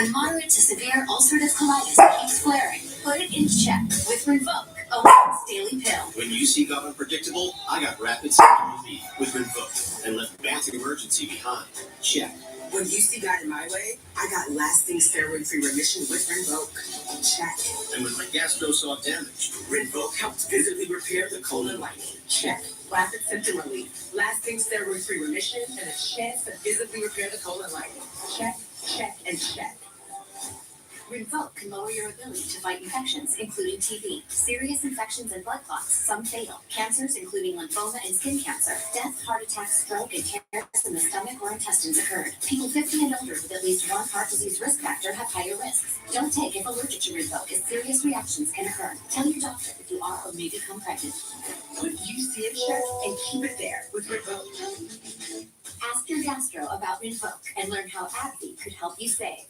When moderate to severe ulcerative colitis keeps flaring, put it in check with Rinvoq, a once daily pill. When UC got unpredictable, I got rapid symptom relief with Rinvoq and left bathroom emergency behind. Check. When UC got in my way, I got lasting steroid-free remission with Rinvoq. Check. And when my gastro saw damage, Rinvoq helps visibly repair the colon lining. Check. Rapid symptom relief, lasting steroid-free remission, and a chance to visibly repair the colon lining. Check, check, and check. Rinvoq can lower your ability to fight infections, including TB, serious infections and blood clots, some fatal, cancers including lymphoma and skin cancer, death, heart attack, stroke, and tears in the stomach or intestines occurred. People 50 and older with at least one heart disease risk factor have higher risks. Don't take if allergic to Rinvoq, as serious reactions can occur. Tell your doctor if you are or may become pregnant. Put UC in check and keep it there with Rinvoq. Ask your gastro about Rinvoq and learn how AbbVie could help you save.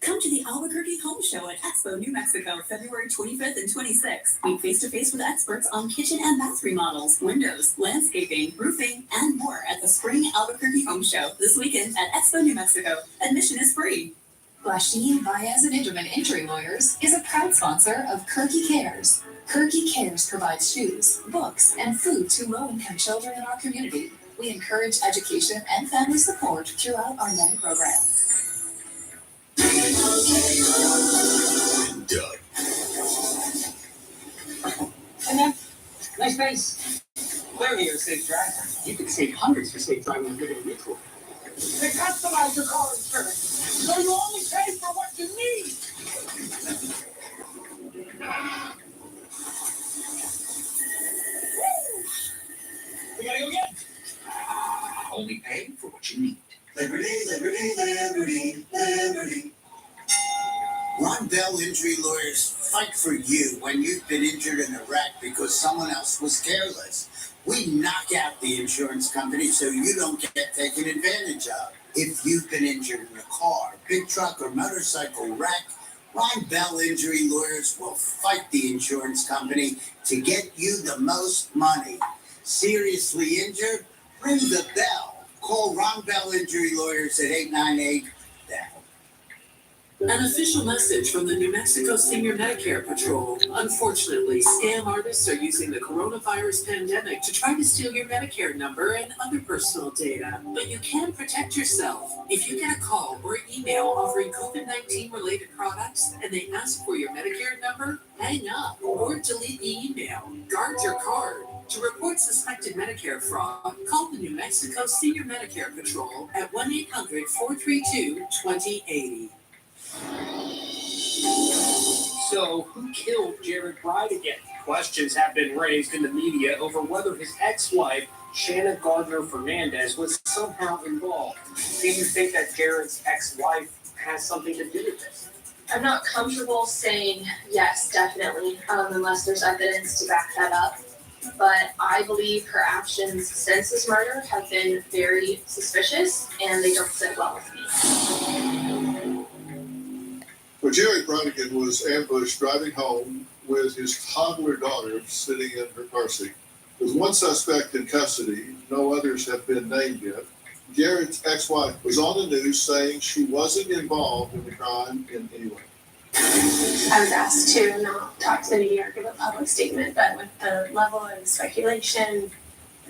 Come to the Albuquerque Home Show at Expo New Mexico, February 25th and 26th. Meet face-to-face with experts on kitchen and bath remodels, windows, landscaping, roofing, and more at the Spring Albuquerque Home Show this weekend at Expo New Mexico. Admission is free. Blashdine Baez and Inderman Injury Lawyers is a proud sponsor of Kirky Cares. Kirky Cares provides shoes, books, and food to low-income children in our community. We encourage education and family support throughout our many programs. Doug. And then, nice face. Clearly you're a safe driver. You could save hundreds for safe driving with Liberty Mutual. They customize your car insurance, so you only pay for what you need. We gotta go get it. Only pay for what you need. Liberty, liberty, liberty, liberty. Ron Bell Injury Lawyers fight for you when you've been injured in a wreck because someone else was careless. We knock out the insurance company so you don't get taken advantage of. If you've been injured in a car, big truck, or motorcycle wreck, Ron Bell Injury Lawyers will fight the insurance company to get you the most money. Seriously injured? Ring the bell. Call Ron Bell Injury Lawyers at 898-BELL. An official message from the New Mexico Senior Medicare Patrol. Unfortunately, scam artists are using the coronavirus pandemic to try to steal your Medicare number and other personal data. But you can protect yourself. If you get a call or email offering COVID-19 related products and they ask for your Medicare number, hang up or delete the email. Guard your card. To report suspected Medicare fraud, call the New Mexico Senior Medicare Patrol at 1-800-432-2080. So, who killed Jared Bridegan? Questions have been raised in the media over whether his ex-wife, Shanna Gardner Fernandez, was somehow involved. Do you think that Jared's ex-wife has something to do with this? I'm not comfortable saying yes, definitely, unless there's evidence to back that up. But I believe her actions since this murder have been very suspicious, and they don't sit well with me. Well, Jared Bridegan was ambushed driving home with his toddler daughter sitting in her car seat. With one suspect in custody, no others have been named yet. Jared's ex-wife was on the news saying she wasn't involved in the crime in any way. I was asked to not talk to the media or give a public statement, but with the level of speculation,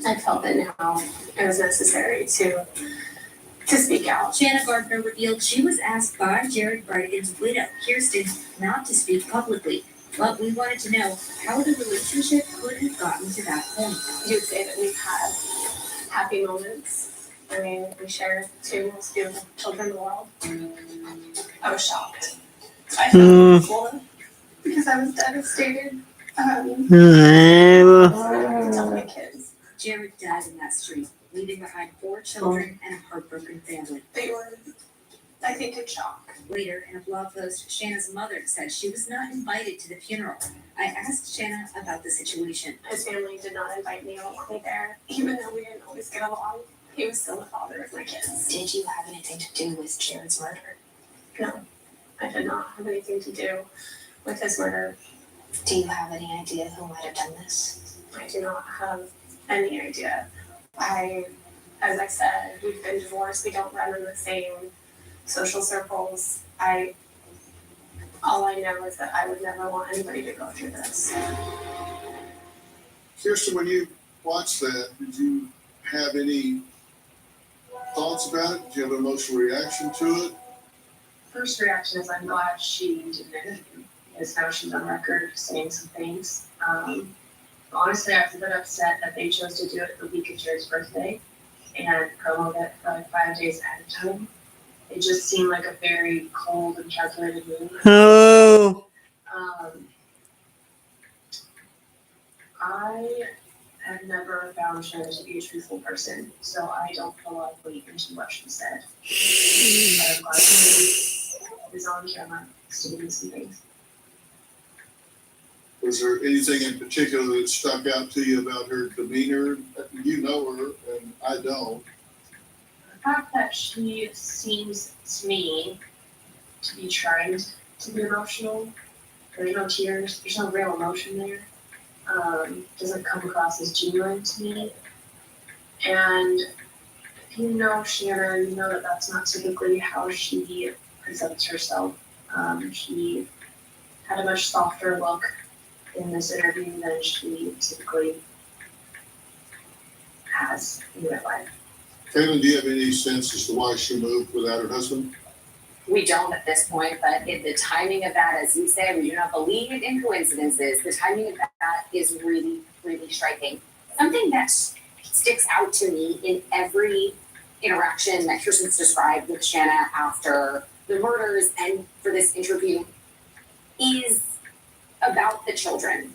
I felt that now it was necessary to speak out. Shanna Gardner revealed she was asked by Jared Bridegan's widow, Kirsten, not to speak publicly. But we wanted to know how the relationship could have gotten to that point. You would say that we've had happy moments. I mean, we share two most beautiful children in the world. I was shocked. I felt full because I was devastated. To tell my kids. Jared died in that street, leaving behind 4 children and a heartbroken family. They were, I think, in shock. Later, in a blog post, Shanna's mother said she was not invited to the funeral. I asked Shanna about the situation. His family did not invite me or want me there, even though we didn't always get along. He was still the father of my kids. Did you have anything to do with Jared's murder? No, I did not have anything to do with his murder. Do you have any idea who might have done this? I do not have any idea. As I said, we've been divorced. We don't run in the same social circles. all I know is that I would never want anybody to go through this. Kirsten, when you watched that, did you have any thoughts about it? Did you have an emotional reaction to it? First reaction is I'm glad she didn't interview, because now she's on record saying some things. Honestly, I was a bit upset that they chose to do it the week of Jared's birthday and promote it for like 5 days ahead of time. It just seemed like a very cold and calculated move. Oh. I have never found Shannon to be a truthful person, so I don't put a lot of weight into what she said. But I'm glad she is on camera stating some things. Was there anything in particular that stuck out to you about her demeanor? You know her, and I don't. The fact that she seems to me to be trying to be emotional, there's no tears, there's no real emotion there. Doesn't come across as genuine to me. And if you know Shannon, you know that that's not typically how she presents herself. She had a much softer look in this interview than she typically has in real life. Caitlin, do you have any sense as to why she moved without her husband? We don't at this point, but the timing of that, as you say, we do not believe in coincidences. The timing of that is really, really striking. Something that sticks out to me in every interaction that Kirsten's described with Shanna after the murders and for this interview is about the children.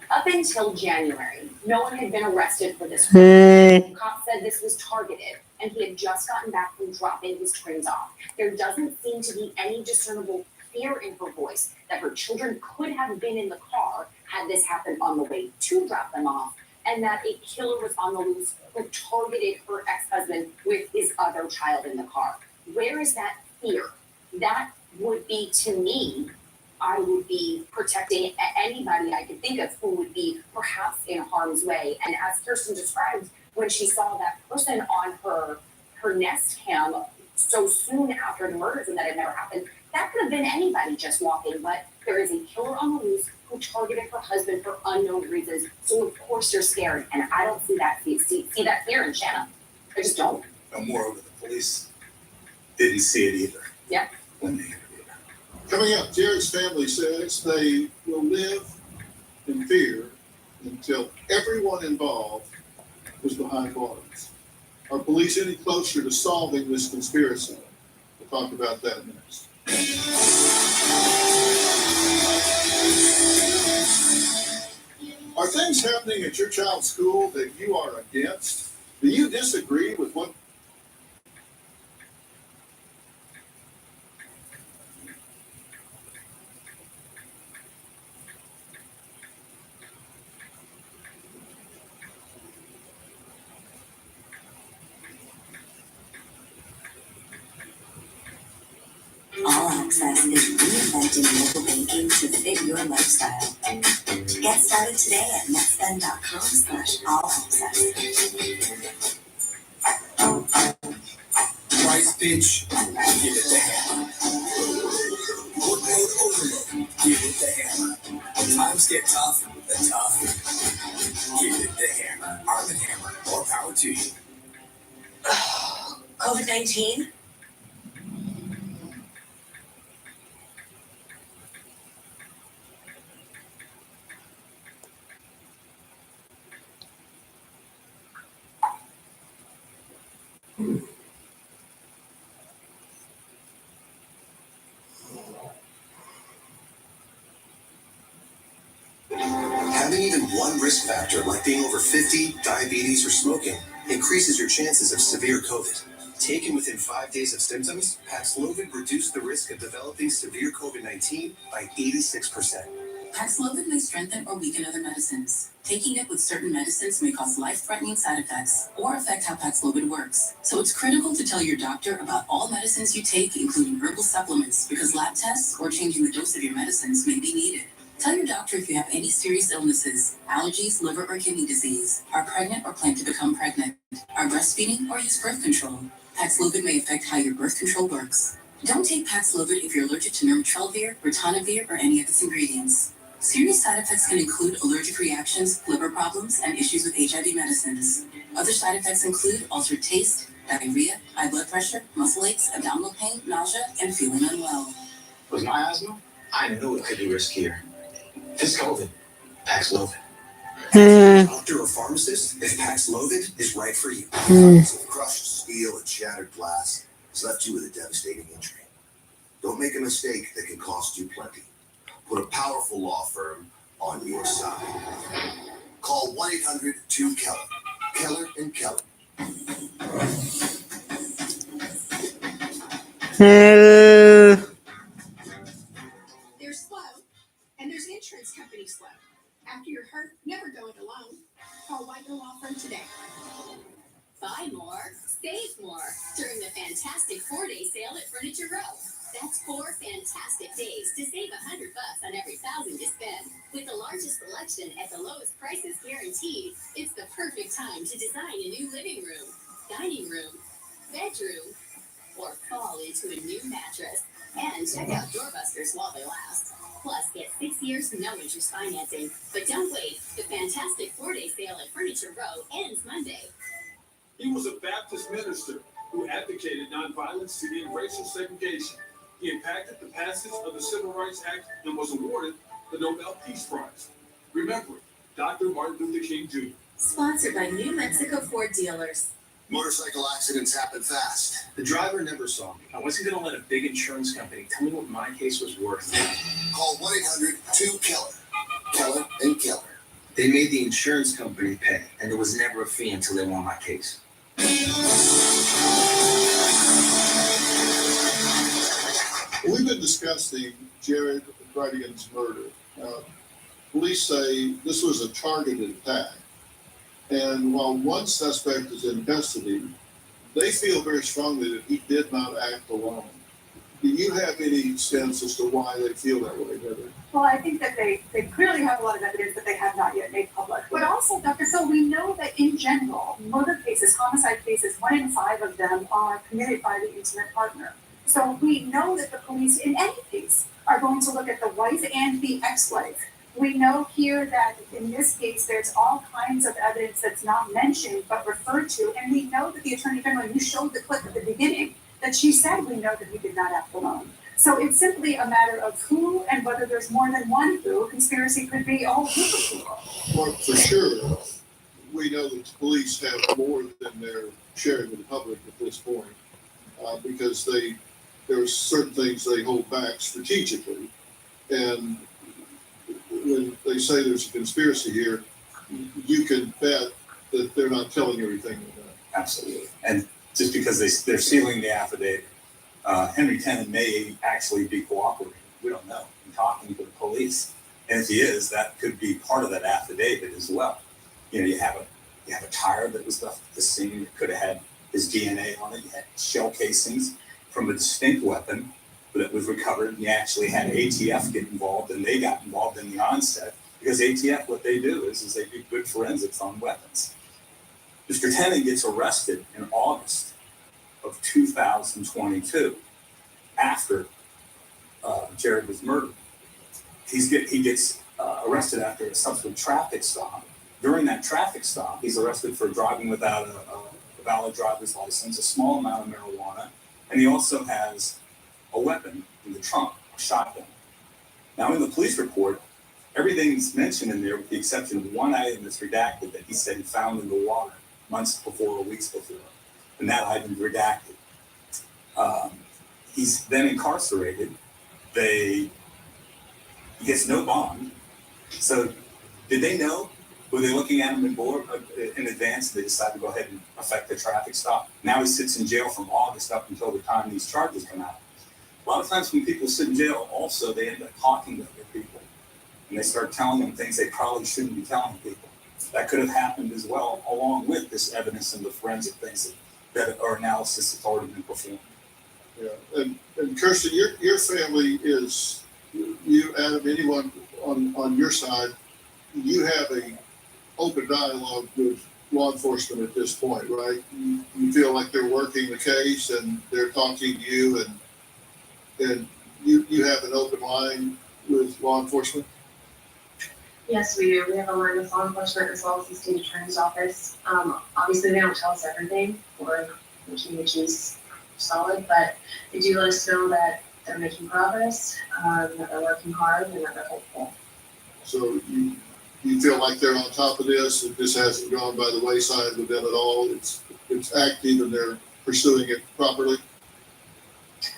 Up until January, no one had been arrested for this. The cop said this was targeted, and he had just gotten back from dropping his twins off. There doesn't seem to be any discernible fear in her voice that her children could have been in the car had this happened on the way to drop them off, and that a killer was on the loose who targeted her ex-husband with his other child in the car. Where is that fear? That would be, to me, I would be protecting anybody I could think of who would be perhaps in harm's way. And as Kirsten described, when she saw that person on her Nest cam so soon after the murders and that had never happened, that could have been anybody just walking, but there is a killer on the loose who targeted her husband for unknown reasons. So of course you're scared, and I don't see that that fear in Shanna. I just don't. And moreover, the police didn't see it either. Yeah. When they interviewed her. Coming up, Jared's family says they will live in fear until everyone involved is behind bars. Are police any closer to solving this conspiracy? We'll talk about that next. Are things happening at your child's school that you are against? Do you disagree with what? All Access is reinventing mobile banking to fit your lifestyle. Get started today at netspend.com/allaccess. Price pitch, give it the hammer. Workload overload, give it the hammer. When times get tough, the tough, give it the hammer. Arm & Hammer, more power to you. COVID-19? Having even one risk factor, like being over 50, diabetes, or smoking, increases your chances of severe COVID. Taken within 5 days of symptoms, Paxlovid reduced the risk of developing severe COVID-19 by 86%. Paxlovid may strengthen or weaken other medicines. Taking it with certain medicines may cause life-threatening side effects or affect how Paxlovid works. So it's critical to tell your doctor about all medicines you take, including herbal supplements, because lab tests or changing the dose of your medicines may be needed. Tell your doctor if you have any serious illnesses, allergies, liver or kidney disease, are pregnant or plan to become pregnant, are breastfeeding or use birth control. Paxlovid may affect how your birth control works. Don't take Paxlovid if you're allergic to nirmatrelvir, ritonavir, or any of its ingredients. Serious side effects can include allergic reactions, liver problems, and issues with HIV medicines. Other side effects include altered taste, diarrhea, high blood pressure, muscle aches, abdominal pain, nausea, and feeling unwell. Was my asthma? I knew it could be riskier. It's COVID. Paxlovid. Doctor or pharmacist, if Paxlovid is right for you. Crushed steel and shattered glass has left you with a devastating injury. Don't make a mistake that can cost you plenty. Put a powerful law firm on your side. Call 1-800-2-KELLER. Keller and Keller. There's Slow, and there's insurance company Slow. After you're hurt, never go it alone. Call Whiteman Law Firm today. Buy more, save more during the fantastic 4-day sale at Furniture Row. That's 4 fantastic days to save $100 on every $1,000 you spend. With the largest selection at the lowest prices guaranteed, it's the perfect time to design a new living room, dining room, bedroom, or fall into a new mattress. And check out Doorbusters while they last. Plus, get 6 years no interest financing. But don't wait. The fantastic 4-day sale at Furniture Row ends Monday. He was a Baptist minister who advocated nonviolence to end racial segregation. He impacted the passage of the Civil Rights Act and was awarded the Nobel Peace Prize. Remember, Dr. Martin Luther King Jr. Sponsored by New Mexico Ford dealers. Motorcycle accidents happen fast. The driver never saw me. I wasn't going to let a big insurance company tell me what my case was worth. Call 1-800-2-KELLER. Keller and Keller. They made the insurance company pay, and there was never a fee until they won my case. We've been discussing Jared Bridegan's murder. Police say this was a targeted attack. And while one suspect is in custody, they feel very strongly that he did not act alone. Do you have any sense as to why they feel that way, Heather? Well, I think that they clearly have a lot of evidence that they have not yet made public. But also, Dr. Phil, we know that in general, murder cases, homicide cases, 1 in 5 of them are committed by the intimate partner. So we know that the police, in any case, are going to look at the wife and the ex-wife. We know here that in this case, there's all kinds of evidence that's not mentioned but referred to. And we know that the Attorney General, you showed the clip at the beginning, that she said we know that he did not act alone. So it's simply a matter of who and whether there's more than one who. Conspiracy could be a whole group of people. Well, for sure, we know that the police have more than they're sharing with the public at this point, because there's certain things they hold back strategically. And when they say there's a conspiracy here, you can bet that they're not telling everything about. Absolutely. And just because they're sealing the affidavit, Henry Tennant may actually be cooperating. We don't know. I'm talking to the police. And if he is, that could be part of that affidavit as well. You know, you have a tire that was left at the scene. It could have had his DNA on it. You had shell casings from a distinct weapon that was recovered. And you actually had ATF get involved, and they got involved in the onset because ATF, what they do is they do good forensics on weapons. Mr. Tennant gets arrested in August of 2022 after Jared was murdered. He gets arrested after a subsequent traffic stop. During that traffic stop, he's arrested for driving without a valid driver's license, a small amount of marijuana, and he also has a weapon in the trunk, a shotgun. Now, in the police report, everything's mentioned in there with the exception of one item that's redacted that he said he found in the water months before or weeks before, and that item's redacted. He's then incarcerated. He gets no bond. So did they know? Were they looking at him in advance? They decided to go ahead and effect the traffic stop. Now he sits in jail from August up until the time these charges come out. A lot of times when people sit in jail, also they end up talking to other people, and they start telling them things they probably shouldn't be telling people. That could have happened as well, along with this evidence and the forensic things that our analysis has already been performed. Yeah, and Kirsten, your family is, you, Adam, anyone on your side, you have a open dialogue with law enforcement at this point, right? You feel like they're working the case and they're talking to you, and And you have an open line with law enforcement? Yes, we do. We have a line with law enforcement as well as the state attorney's office. Obviously, they don't tell us everything. We're making the case solid, but they do let us know that they're making progress, that they're working hard, and that they're hopeful. So you feel like they're on top of this, that this hasn't gone by the wayside with them at all? It's active and they're pursuing it properly?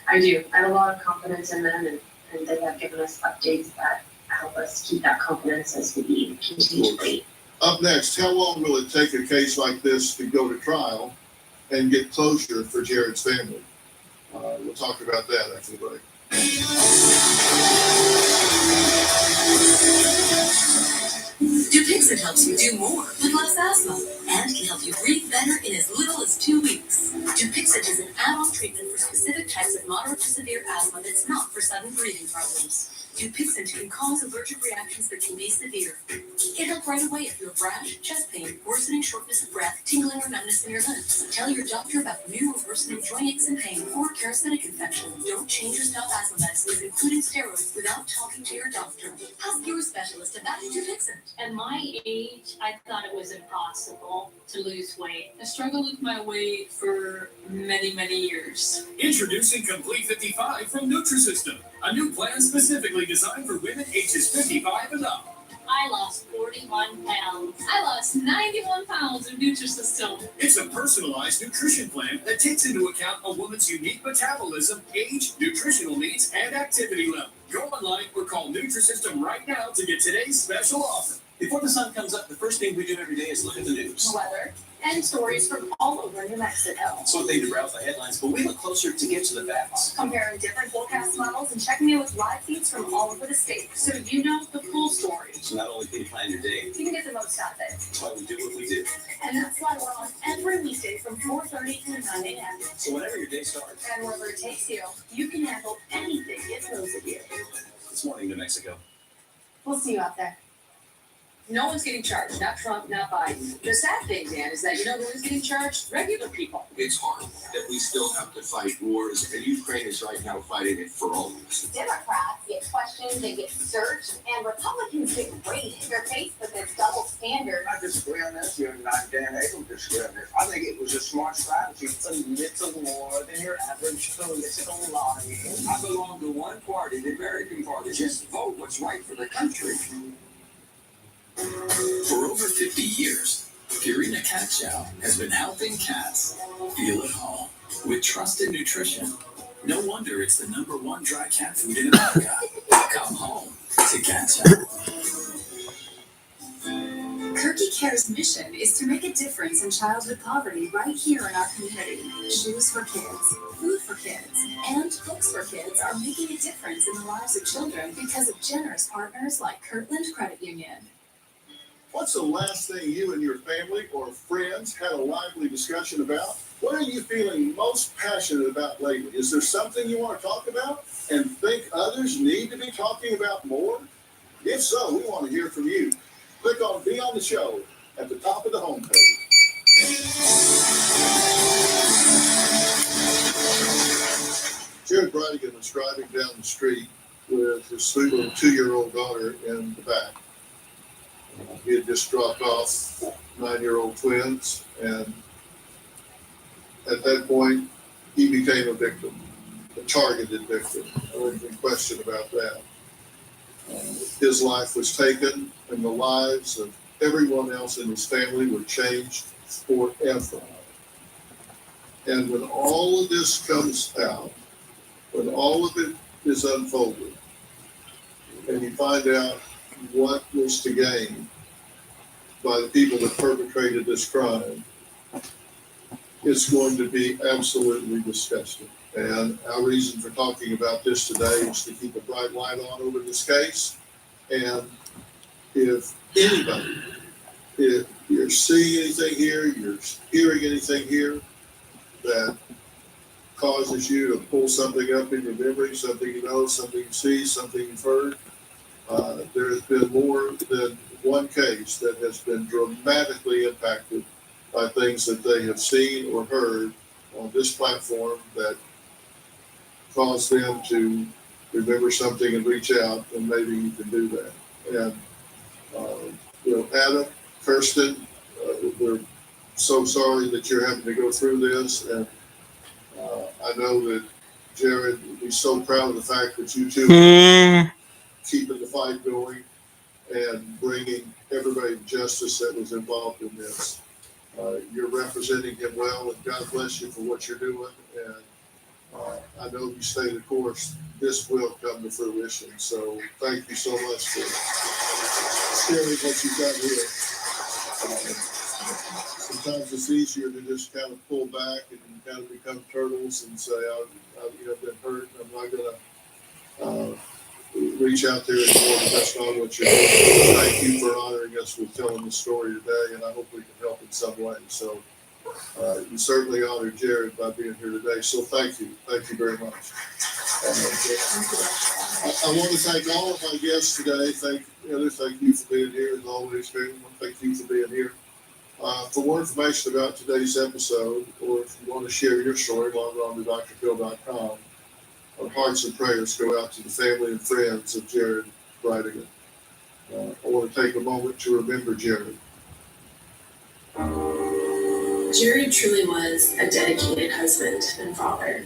I do. I have a lot of confidence in them, and they have given us updates that help us keep that confidence as we continue to wait. Up next, how long will it take a case like this to go to trial and get closure for Jared's family? We'll talk about that after the break. Dupixent helps you do more with less asthma and can help you breathe better in as little as 2 weeks. Dupixent is an add-on treatment for specific types of moderate to severe asthma that's not for sudden breathing problems. Dupixent can cause allergic reactions that can be severe. Get help right away if you have rash, chest pain, worsening shortness of breath, tingling or numbness in your limbs. Tell your doctor about new or worsening joint aches and pain or parasitic infection. Don't change or stop asthma medicines, including steroids, without talking to your doctor. Ask your specialist about Dupixent. At my age, I thought it was impossible to lose weight. I struggled with my weight for many, many years. Introducing Complete 55 from Nutrisystem, a new plan specifically designed for women ages 55 and up. I lost 41 pounds. I lost 91 pounds of Nutrisystem. It's a personalized nutrition plan that takes into account a woman's unique metabolism, age, nutritional needs, and activity level. Go online or call Nutrisystem right now to get today's special offer. Before the sun comes up, the first thing we do every day is look at the news. Weather and stories from all over New Mexico. It's one thing to browse the headlines, but we look closer to get to the facts. Comparing different forecast models and checking in with live feeds from all over the state. So you know the full story. So not only can you plan your day, You can get the most out of it. that's why we do what we do. And that's why we're on every weekday from 4:30 to 9 a.m. So whenever your day starts, And wherever it takes you, you can handle anything it throws at you. this morning, New Mexico. We'll see you out there. No one's getting charged, not Trump, not Biden. The sad thing, Dan, is that you know who is getting charged? Regular people. It's hard that we still have to fight wars, and Ukraine is right now fighting it for all of us. Democrats get questioned, they get searched, and Republicans get raided. They're faced with this double standard. I disagree on this. You're not Dan Abel disagree on this. I think it was a smart strategy. It's a little more than your average political lie. I belong to one party, the American Party. Just vote what's right for the country. For over 50 years, Purina Cat Chow has been helping cats feel at home with trusted nutrition. No wonder it's the #1 dry cat food in America. Come home to Cat Chow. Kirky Care's mission is to make a difference in childhood poverty right here in our community. Shoes for kids, food for kids, and books for kids are making a difference in the lives of children because of generous partners like Kirtland Credit Union. What's the last thing you and your family or friends had a lively discussion about? What are you feeling most passionate about lately? Is there something you want to talk about and think others need to be talking about more? If so, we want to hear from you. Click on Be on the Show at the top of the homepage. Jared Bridegan was driving down the street with his sweet little 2-year-old daughter in the back. He had just dropped off 9-year-old twins, and at that point, he became a victim, a targeted victim. No question about that. His life was taken, and the lives of everyone else in his family were changed forever. And when all of this comes out, when all of it is unfolded, and you find out what was to gain by the people that perpetrated this crime, it's going to be absolutely disgusting. And our reason for talking about this today is to keep a bright light on over this case. And if anybody, if you're seeing anything here, you're hearing anything here that causes you to pull something up in your memory, something you know, something you see, something you've heard, there has been more than one case that has been dramatically impacted by things that they have seen or heard on this platform that cause them to remember something and reach out, and maybe you can do that. And, Adam, Kirsten, we're so sorry that you're having to go through this. And I know that Jared will be so proud of the fact that you two are keeping the fight going and bringing everybody to justice that was involved in this. You're representing him well, and God bless you for what you're doing. And I know you stay the course. This will come to fruition. So thank you so much for sharing what you've got here. Sometimes it's easier to just kind of pull back and kind of become turtles and say, I've been hurt. I'm not going to reach out there anymore, but that's not what you're doing. Thank you for honoring us with telling this story today, and I hope we can help in some way. So you certainly honored Jared by being here today. So thank you. Thank you very much. I want to thank all of my guests today. Thank you for being here as always. Thank you for being here. For more information about today's episode, or if you want to share your story, log on to drphil.com. Our hearts and prayers go out to the family and friends of Jared Brightigan. I want to take a moment to remember Jared. Jared truly was a dedicated husband and father.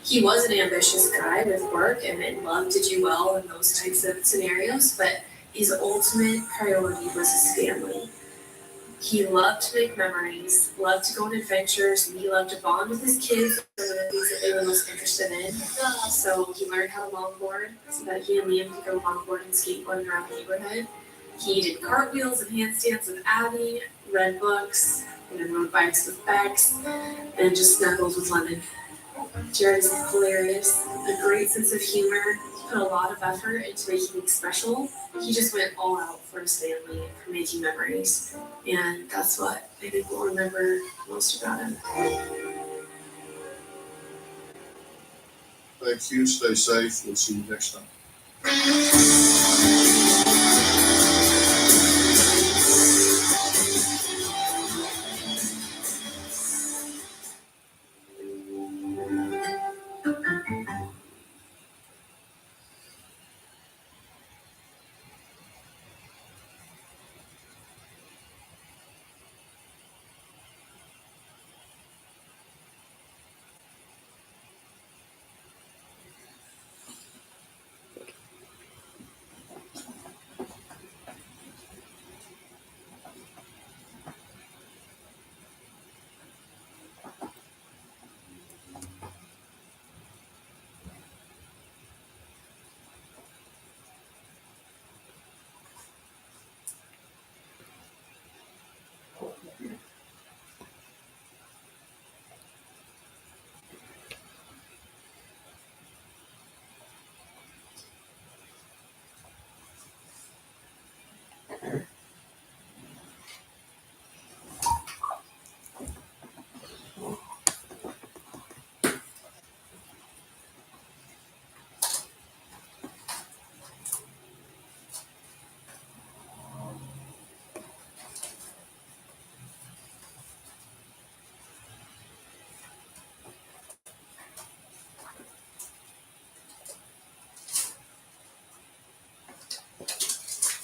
He was an ambitious guy with work and loved to do well in those types of scenarios, but his ultimate priority was his family. He loved to make memories, loved to go on adventures, and he loved to bond with his kids for the things that they were most interested in. So he learned how to longboard so that he and Liam could go longboarding and skateboarding around the neighborhood. He did cartwheels and handstands with Abby, read books, and rode bikes with Bex, and just snuggled with London. Jared is hilarious, a great sense of humor. He put a lot of effort into making things special. He just went all out for his family and for making memories. And that's what I think we'll remember most about him. Thank you. Stay safe. We'll see you next time.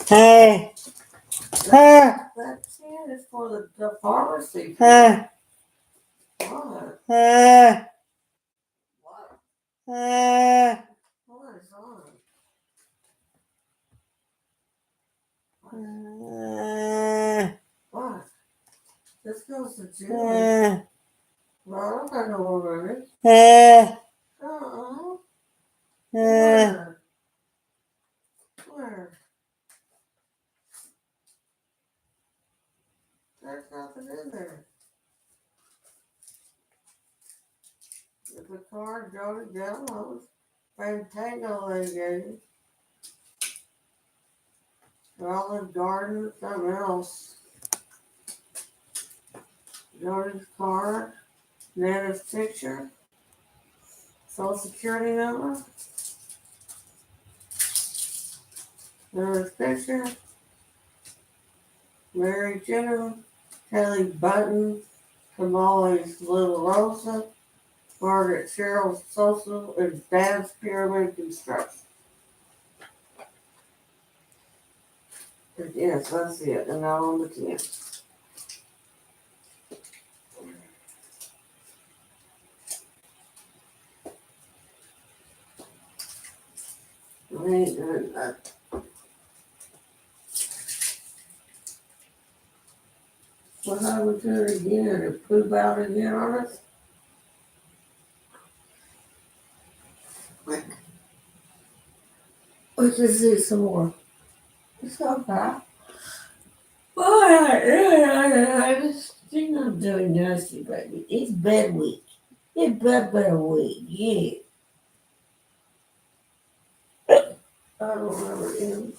Hey. That tin is for the pharmacy. What? What? What is on? What? This goes to Julie. Well, I don't got no more money. Where? Where? There's nothing in there. The card, Jody downloads. Fantango they gave me. Olive Garden, something else. Jody's card. Nana's picture. Social Security number. Nana's picture. Mary Jenner. Kelly Button. Kamali's Little Rosa. Margaret Cheryl Social and Dad's Pyramid Construction. Yes, that's it, and now on the 10th. We ain't doing that. Well, how we do it again, and poop out again on us? We can see some more. It's okay. I just think I'm doing nasty, baby. It's bed week. It's bed week, yeah. I don't remember him.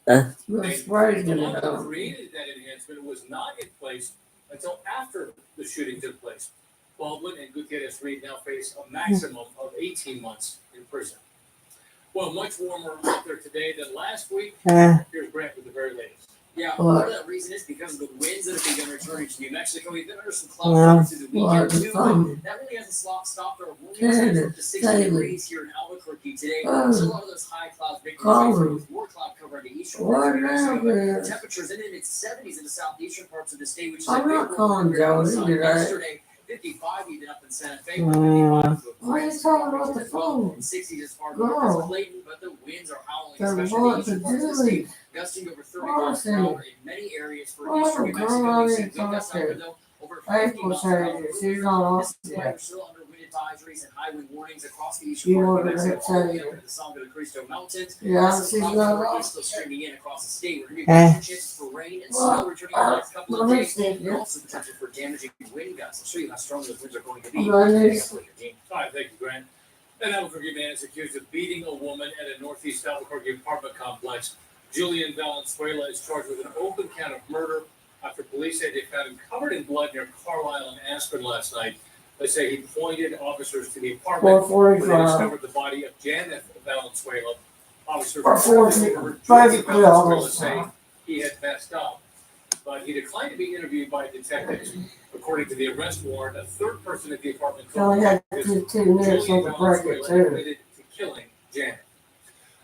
The spray's The gonna law that go. created that enhancement was not in place until after the shooting took place. Baldwin and Gutierrez Reed now face a maximum of 18 months in prison. Well, much warmer out there today than last week. Here's Grant with the very latest. Yeah, What? part of that reason is because of the winds that have begun returning to New Mexico. We've been under some cloud cover through the weekend too, but that really hasn't stopped our warming temps up to 60 degrees here in Albuquerque today. So a lot of those high clouds making it with more cloud cover in the eastern parts of New Mexico. Temperatures in the mid-70s in the southeastern parts of the state, which is I'm not calling Joey, did I? yesterday. 55 even up in Santa Fe. Why are you talking about the phone? 60s as far Girl. north as Clayton, but the winds are howling, They're especially in what the eastern to parts of the do. state, gusting over 30 miles per hour in many areas for Oh, eastern New girl, Mexico. I We've seen didn't wind gusts talk out to there, though, over 50 April miles per hour. said she's not off This is why yet. we're still under wind advisories and high wind warnings across the eastern You part of wanted New to Mexico, all the way tell up into the Sangre de Cristo Mountains. Yeah, Some she's cloud not cover off. is still streaming in across the state. We're going to be chances for rain and snow returning in the next couple of days. And also potential for damaging wind gusts. I'll show you how strong those winds are going to be. All right, thank you, Grant. An Albuquerque man is accused of beating a woman at a northeast Albuquerque apartment complex. Julian Valenzuela is charged with an open count of murder after police said they found him covered in blood near Carlisle and Aspen last night. They say he pointed officers to the apartment where they discovered the body of Janet Valenzuela. Officers Julian Valenzuela say he had messed up, but he declined to be interviewed by detectives. According to the arrest warrant, a third person at the apartment She only had complex 15 minutes Julian on the break it Valenzuela too. admitted to killing Janet.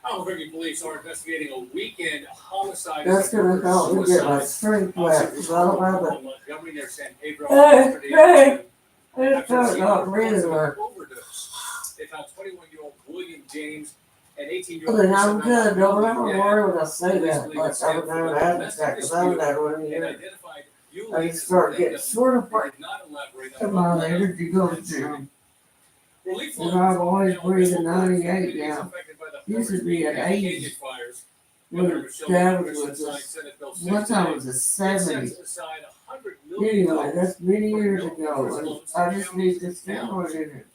Albuquerque police are investigating a weekend homicide. That's gonna help me get my strength back, because I don't have it. Montgomery near San Pedro. Hey, it's After not receiving really reports of an work. overdose, they found 21-year-old William James and 18-year-old. But I'm good, don't ever worry when I say that much. I would never have a attack, because I would have one here. I just start getting sort of like, come on, the energy goes down. And I've always breathed at 98 now. Used to be at 80. When Dad was with us, one time it was a 70. Anyway, that's many years ago, and I just need this steroid in it.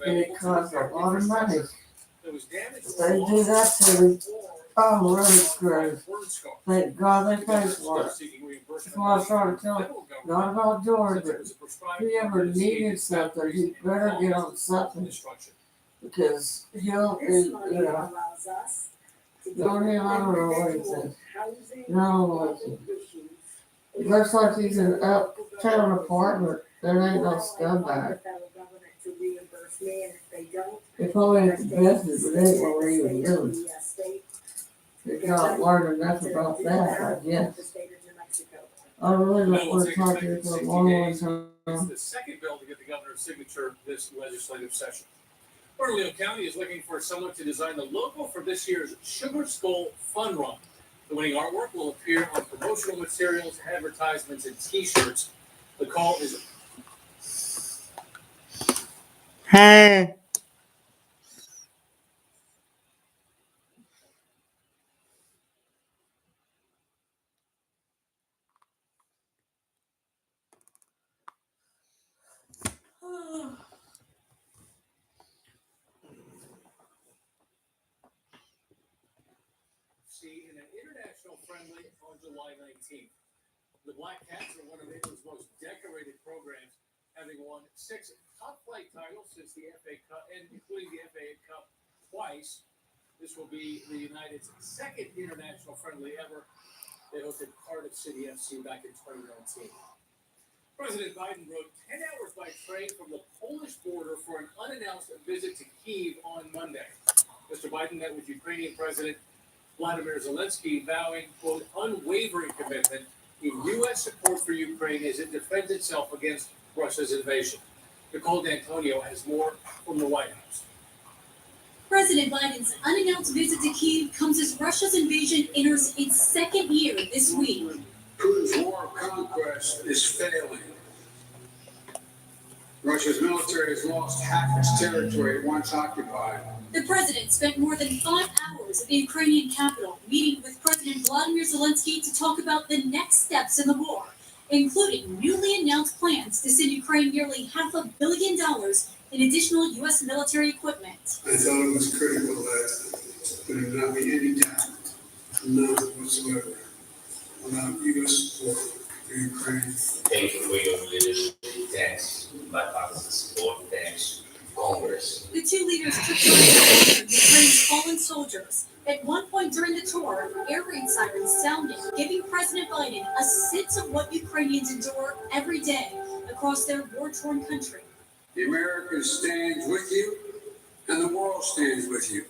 And it costs a lot of money. If they do that to me, I'm really screwed. Thank God they pay for it. That's why I was trying to tell him, not about George, but if he ever needed something, he better get on something. Because he'll, you know, go ahead, I don't know what he said. No, what he said. It looks like he's in an uptown apartment. There ain't no scumbag. They probably have the best, but they ain't what we're even doing. They've not learned enough about that, I guess. I really don't want to talk to you for a long time. It's the second bill to get the governor's signature this legislative session. Bernalillo County is looking for someone to design the logo for this year's Sugar Skull Fun Run. The winning artwork will appear on promotional materials, advertisements, and T-shirts. The call is. Hey. See in an international friendly on July 19th. The Black Cats are one of England's most decorated programs, having won 6 top flight titles since the FA Cup, and including the FA Cup twice. This will be the United's second international friendly ever. They hosted Cardiff City FC back in 2019. President Biden rode 10 hours by train from the Polish border for an unannounced visit to Kyiv on Monday. Mr. Biden met with Ukrainian President Vladimir Zelensky, vowing, quote, unwavering commitment in U.S. support for Ukraine as it defends itself against Russia's invasion. Nicole D'Antonio has more from the White House. President Biden's unannounced visit to Kyiv comes as Russia's invasion enters its second year this week. Putin's war of conquest is failing. Russia's military has lost half its territory it once occupied. The president spent more than 5 hours at the Ukrainian capital meeting with President Vladimir Zelensky to talk about the next steps in the war, including newly announced plans to send Ukraine nearly $500 million in additional U.S. military equipment. I thought it was critical that there would not be any doubt, none whatsoever, about U.S. support for Ukraine. Thank you for your leadership. Thanks, bipartisan support. Thanks, Congress. The two leaders took to honor Ukraine's fallen soldiers. At one point during the tour, air raid sirens sounded, giving President Biden a sense of what Ukrainians endure every day across their war-torn country. The Americans stands with you, and the world stands with you.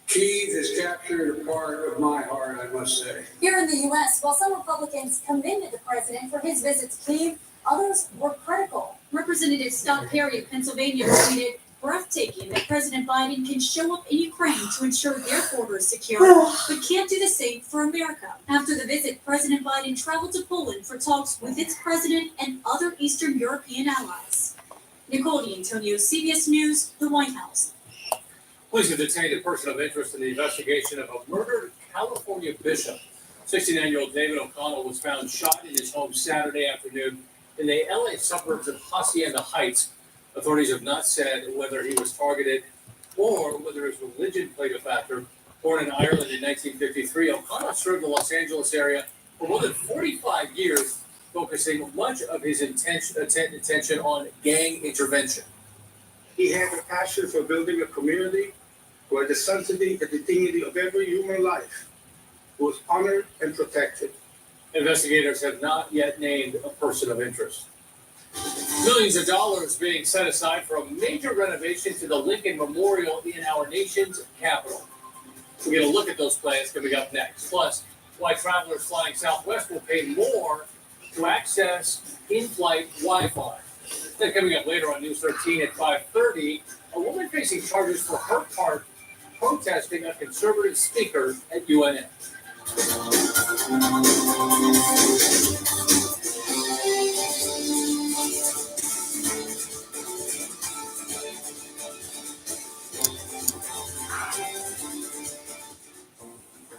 Kyiv has captured a part of my heart, I must say. Here in the U.S., while some Republicans commended the president for his visit to Kyiv, others were critical. Representative Scott Perry of Pennsylvania tweeted, breathtaking that President Biden can show up in Ukraine to ensure their border is secure, but can't do the same for America. After the visit, President Biden traveled to Poland for talks with its president and other Eastern European allies. Nicole D'Antonio, CBS News, the White House. Police have detained a person of interest in the investigation of a murdered California bishop. 69-year-old David O'Connell was found shot in his home Saturday afternoon in the LA suburbs of Hacienda Heights. Authorities have not said whether he was targeted or whether his religion played a factor. Born in Ireland in 1953, O'Connell served the Los Angeles area for more than 45 years, focusing much of his attention on gang intervention. He had a passion for building a community where the sanctity and the dignity of every human life was honored and protected. Investigators have not yet named a person of interest. Millions of dollars being set aside for a major renovation to the Lincoln Memorial in our nation's capital. We're going to look at those plans coming up next. Plus, why travelers flying Southwest will pay more to access in-flight Wi-Fi. Then coming up later on News 13 at 5:30, a woman facing charges for her part protesting a conservative speaker at UNM.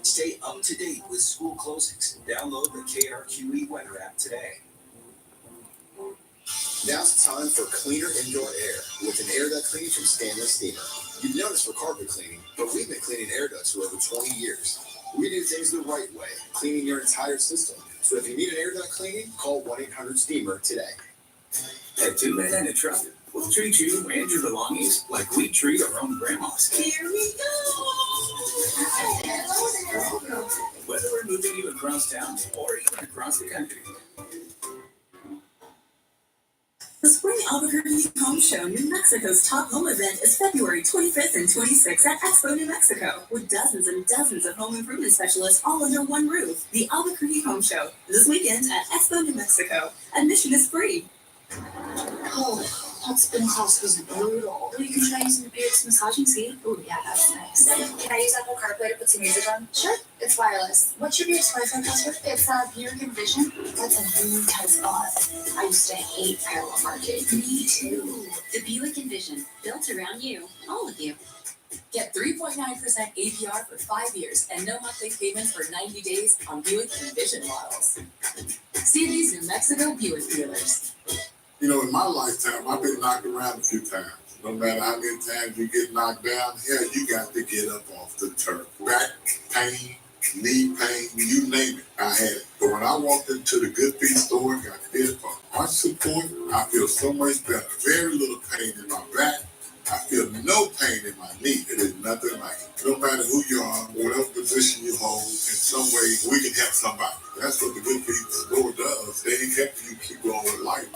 Stay up to date with school closings. Download the KRQE weather app today. Now's the time for cleaner indoor air with an air duct cleaning from Stanley Steamer. You've known us for carpet cleaning, but we've been cleaning air ducts for over 20 years. We do things the right way, cleaning your entire system. So if you need an air duct cleaning, call 1-800-STEAMER today. At Two Men and a Truck, we'll treat you and your belongings like we treat our own grandmas. Here we go. Whether we're moving you across town or even across the country. The Spring Albuquerque Home Show, New Mexico's top home event, is February 25th and 26th at Expo New Mexico, with dozens and dozens of home improvement specialists all under one roof. The Albuquerque Home Show, this weekend at Expo New Mexico. Admission is free. Oh, that spin class was brutal. You can try using the Beard's massaging seat. Oh, yeah, that's nice. Can I use Apple CarPlay to put some music on? Sure. It's wireless. What's your Beard's Wi-Fi password? It's Buick Envision. That's a really tight spot. I used to hate parallel parking. Me too. The Buick Envision, built around you, all of you. Get 3.9% APR for 5 years and no monthly payments for 90 days on Buick Envision models. See these New Mexico Buick dealers. You know, in my lifetime, I've been knocked around a few times. No matter how many times you get knocked down, hell, you got to get up off the turf. Back pain, knee pain, you name it, I had it. But when I walked into the Good Feet store and got this for arch support, I feel so much better. Very little pain in my back, I feel no pain in my knee. It is nothing like it. No matter who you are, whatever position you hold, in some way we can help somebody. That's what the Good Feet store does. They help you keep going with life.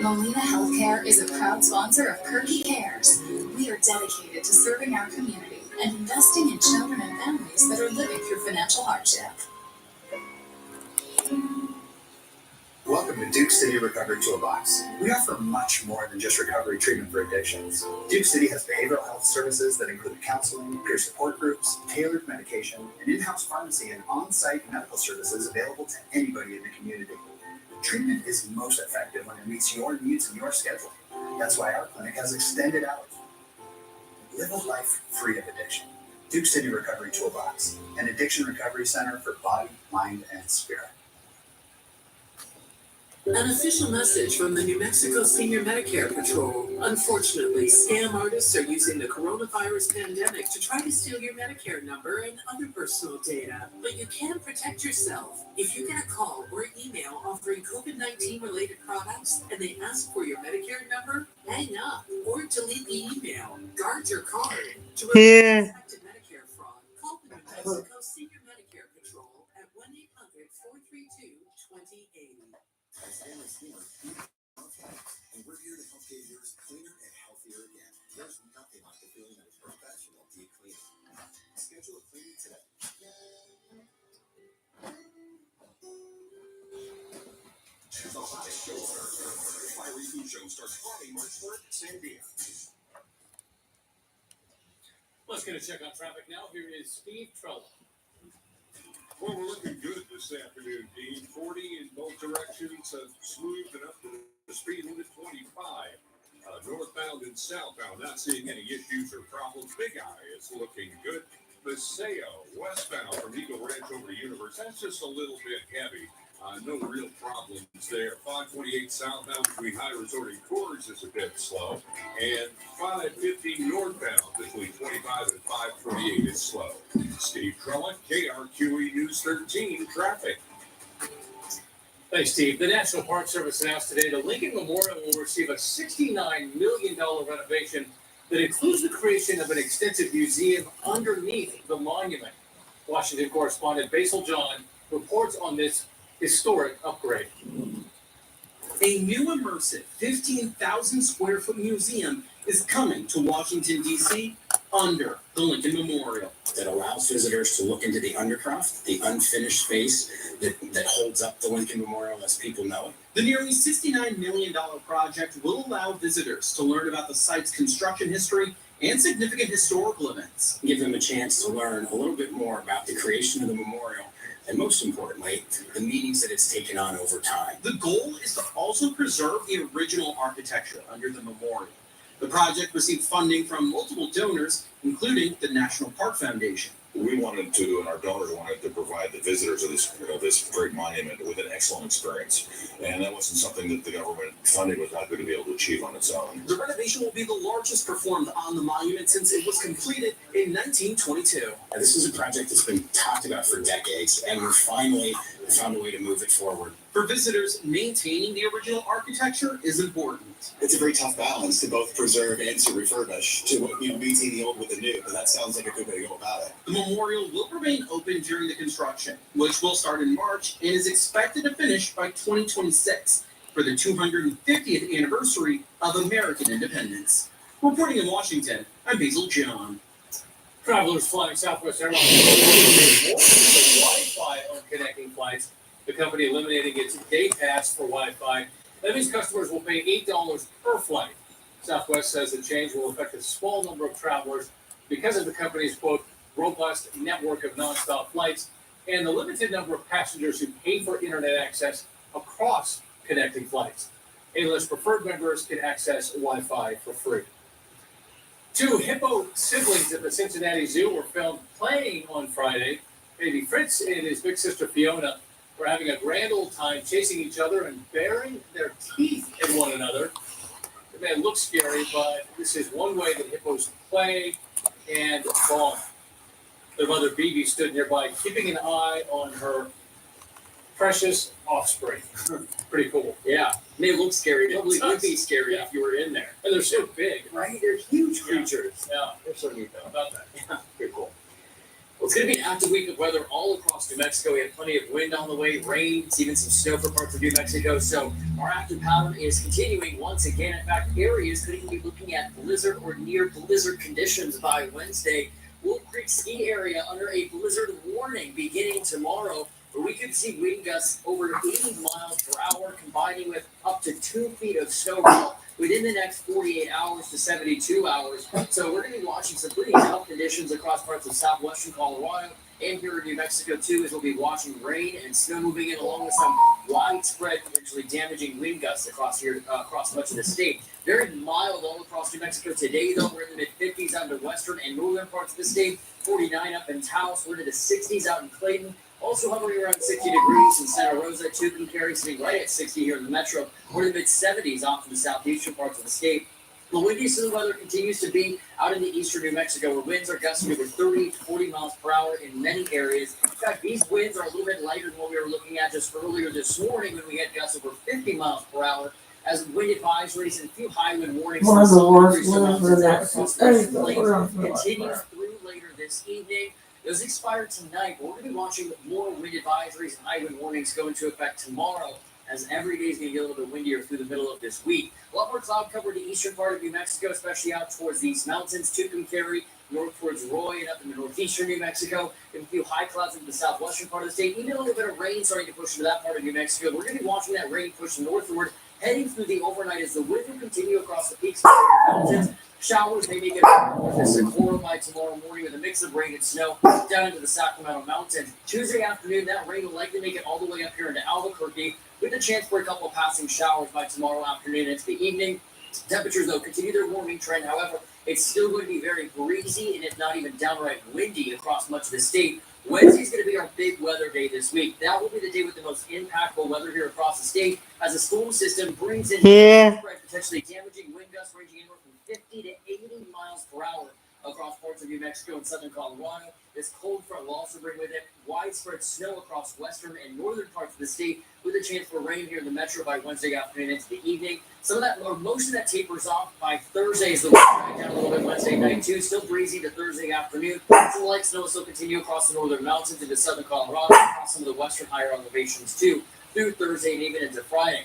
Molina Healthcare is a proud sponsor of Kirky Cares. We are dedicated to serving our community and investing in children and families that are living through financial hardship. Welcome to Duke City Recovery Toolbox. We offer much more than just recovery treatment for addictions. Duke City has behavioral health services that include counseling, peer support groups, tailored medication, an in-house pharmacy, and on-site medical services available to anybody in the community. Treatment is most effective when it meets your needs and your schedule. That's why our clinic has extended hours. Live a life free of addiction. Duke City Recovery Toolbox, an addiction recovery center for body, mind, and spirit. An official message from the New Mexico Senior Medicare Patrol. Unfortunately, scam artists are using the coronavirus pandemic to try to steal your Medicare number and other personal data. But you can protect yourself. If you get a call or email offering COVID-19 related products and they ask for your Medicare number, hang up or delete the email. Guard your card. To report suspected Medicare fraud, call the New Mexico Senior Medicare Patrol at 1-800-432-2080. And we're here to help get yours cleaner and healthier again. There's nothing like the feeling of a professional deep cleaning. Schedule a cleaning today. The hottest show on earth. The Fiery Food Show starts Friday, March 4th, Sandia. Let's get a check on traffic now. Here is Steve Trella. Well, we're looking good this afternoon, Dean. 40 in both directions, smooth and up to the speed limit 25. Northbound and southbound, not seeing any issues or problems. Big Eye is looking good. Paseo, westbound from Eagle Ranch over to Universe, that's just a little bit heavy. No real problems there. 528 southbound between High Resort and Coors is a bit slow. And 550 northbound between 25 and 548 is slow. Steve Trella, KRQE News 13 traffic. Thanks, Steve. The National Park Service announced today the Lincoln Memorial will receive a $69 million renovation that includes the creation of an extensive museum underneath the monument. Washington correspondent Basil John reports on this historic upgrade. A new immersive 15,000 square foot museum is coming to Washington, D.C. under the Lincoln Memorial. That allows visitors to look into the undercroft, the unfinished space that holds up the Lincoln Memorial as people know it. The nearly $69 million project will allow visitors to learn about the site's construction history and significant historical events. Give them a chance to learn a little bit more about the creation of the memorial, and most importantly, the meanings that it's taken on over time. The goal is to also preserve the original architecture under the memorial. The project received funding from multiple donors, including the National Park Foundation. We wanted to, and our donors wanted to provide the visitors of this great monument with an excellent experience. And that wasn't something that the government funding was not going to be able to achieve on its own. The renovation will be the largest performed on the monument since it was completed in 1922. This is a project that's been talked about for decades, and we finally found a way to move it forward. For visitors, maintaining the original architecture is important. It's a very tough balance to both preserve and to refurbish, to maintain the old with the new, but that sounds like a good way to go about it. The memorial will remain open during the construction, which will start in March and is expected to finish by 2026 for the 250th anniversary of American independence. Reporting in Washington, I'm Basil John. Travelers flying Southwest Airlines will more Wi-Fi on connecting flights. The company eliminating its day pass for Wi-Fi. That means customers will pay $8 per flight. Southwest says the change will affect a small number of travelers because of the company's, quote, robust network of nonstop flights and the limited number of passengers who pay for internet access across connecting flights. A-list preferred members can access Wi-Fi for free. 2 hippo siblings at the Cincinnati Zoo were filmed playing on Friday. Baby Fritz and his big sister Fiona were having a grand old time chasing each other and baring their teeth at one another. It may look scary, but this is one way that hippos play and bond. Their mother Bibi stood nearby, keeping an eye on her precious offspring. Pretty cool. Yeah. May look scary. Probably It would does. be scary Yeah. if you were in there. And they're so big. Right? They're huge creatures. Yeah, they're so neat though. About that. Yeah, pretty cool. Well, it's going to be an active week of weather all across New Mexico. We have plenty of wind on the way, rain, even some snow for parts of New Mexico. So our active pattern is continuing once again. In fact, areas could even be looking at blizzard or near blizzard conditions by Wednesday. Wolf Creek ski area under a blizzard warning beginning tomorrow, where we could see wind gusts over 80 miles per hour, combining with up to 2 feet of snowfall within the next 48 hours to 72 hours. So we're going to be watching some pretty tough conditions across parts of southwestern Colorado and here in New Mexico too, as we'll be watching rain and snow moving in, along with some widespread, potentially damaging wind gusts across here, across much of the state. Very mild all across New Mexico today, though. We're in the mid-50s out in the western and northern parts of the state. 49 up in Taos. We're into the 60s out in Clayton. Also hovering around 60 degrees in Santa Rosa, Tucumcari, sitting right at 60 here in the metro. We're in the mid-70s off in the southeastern parts of the state. The windiest of the weather continues to be out in the eastern New Mexico, where winds are gusting over 30 to 40 miles per hour in many areas. In fact, these winds are a little bit lighter than what we were looking at just earlier this morning when we had gusts over 50 miles per hour, as wind advisories and a few high wind warnings One of the worst across winds the in that across state the that we're on plains for continues through later this evening. Those expire tonight, but we're going to be watching more wind advisories and high wind warnings go into effect tomorrow, as every day is going to get a little bit windier through the middle of this week. A lot more cloud cover in the eastern part of New Mexico, especially out towards the East Mountains, Tucumcari, north towards Roy, and up in the northeastern New Mexico. And a few high clouds into the southwestern part of the state. Even a little bit of rain starting to push into that part of New Mexico. We're going to be watching that rain push northward, heading through the overnight as the wind will continue across the peaks of the mountains. Showers may make it north of Socorro by tomorrow morning with a mix of rain and snow down into the Sacramento Mountains. Tuesday afternoon, that rain will likely make it all the way up here into Albuquerque, with a chance for a couple of passing showers by tomorrow afternoon into the evening. Temperatures, though, continue their warming trend. However, it's still going to be very breezy and if not even downright windy across much of the state. Wednesday is going to be our big weather day this week. That will be the day with the most impactful weather here across the state, as the storm system brings in potentially damaging wind gusts ranging anywhere from 50 to 80 miles per hour across parts of New Mexico and southern Colorado. This cold front will also bring with it widespread snow across western and northern parts of the state, with a chance for rain here in the metro by Wednesday afternoon into the evening. Some of that, or most of that, tapers off by Thursday as the wind dies down a little bit Wednesday night too. Still breezy to Thursday afternoon. Some light snow will still continue across the northern mountains into southern Colorado, across some of the western higher elevations too, through Thursday and even into Friday.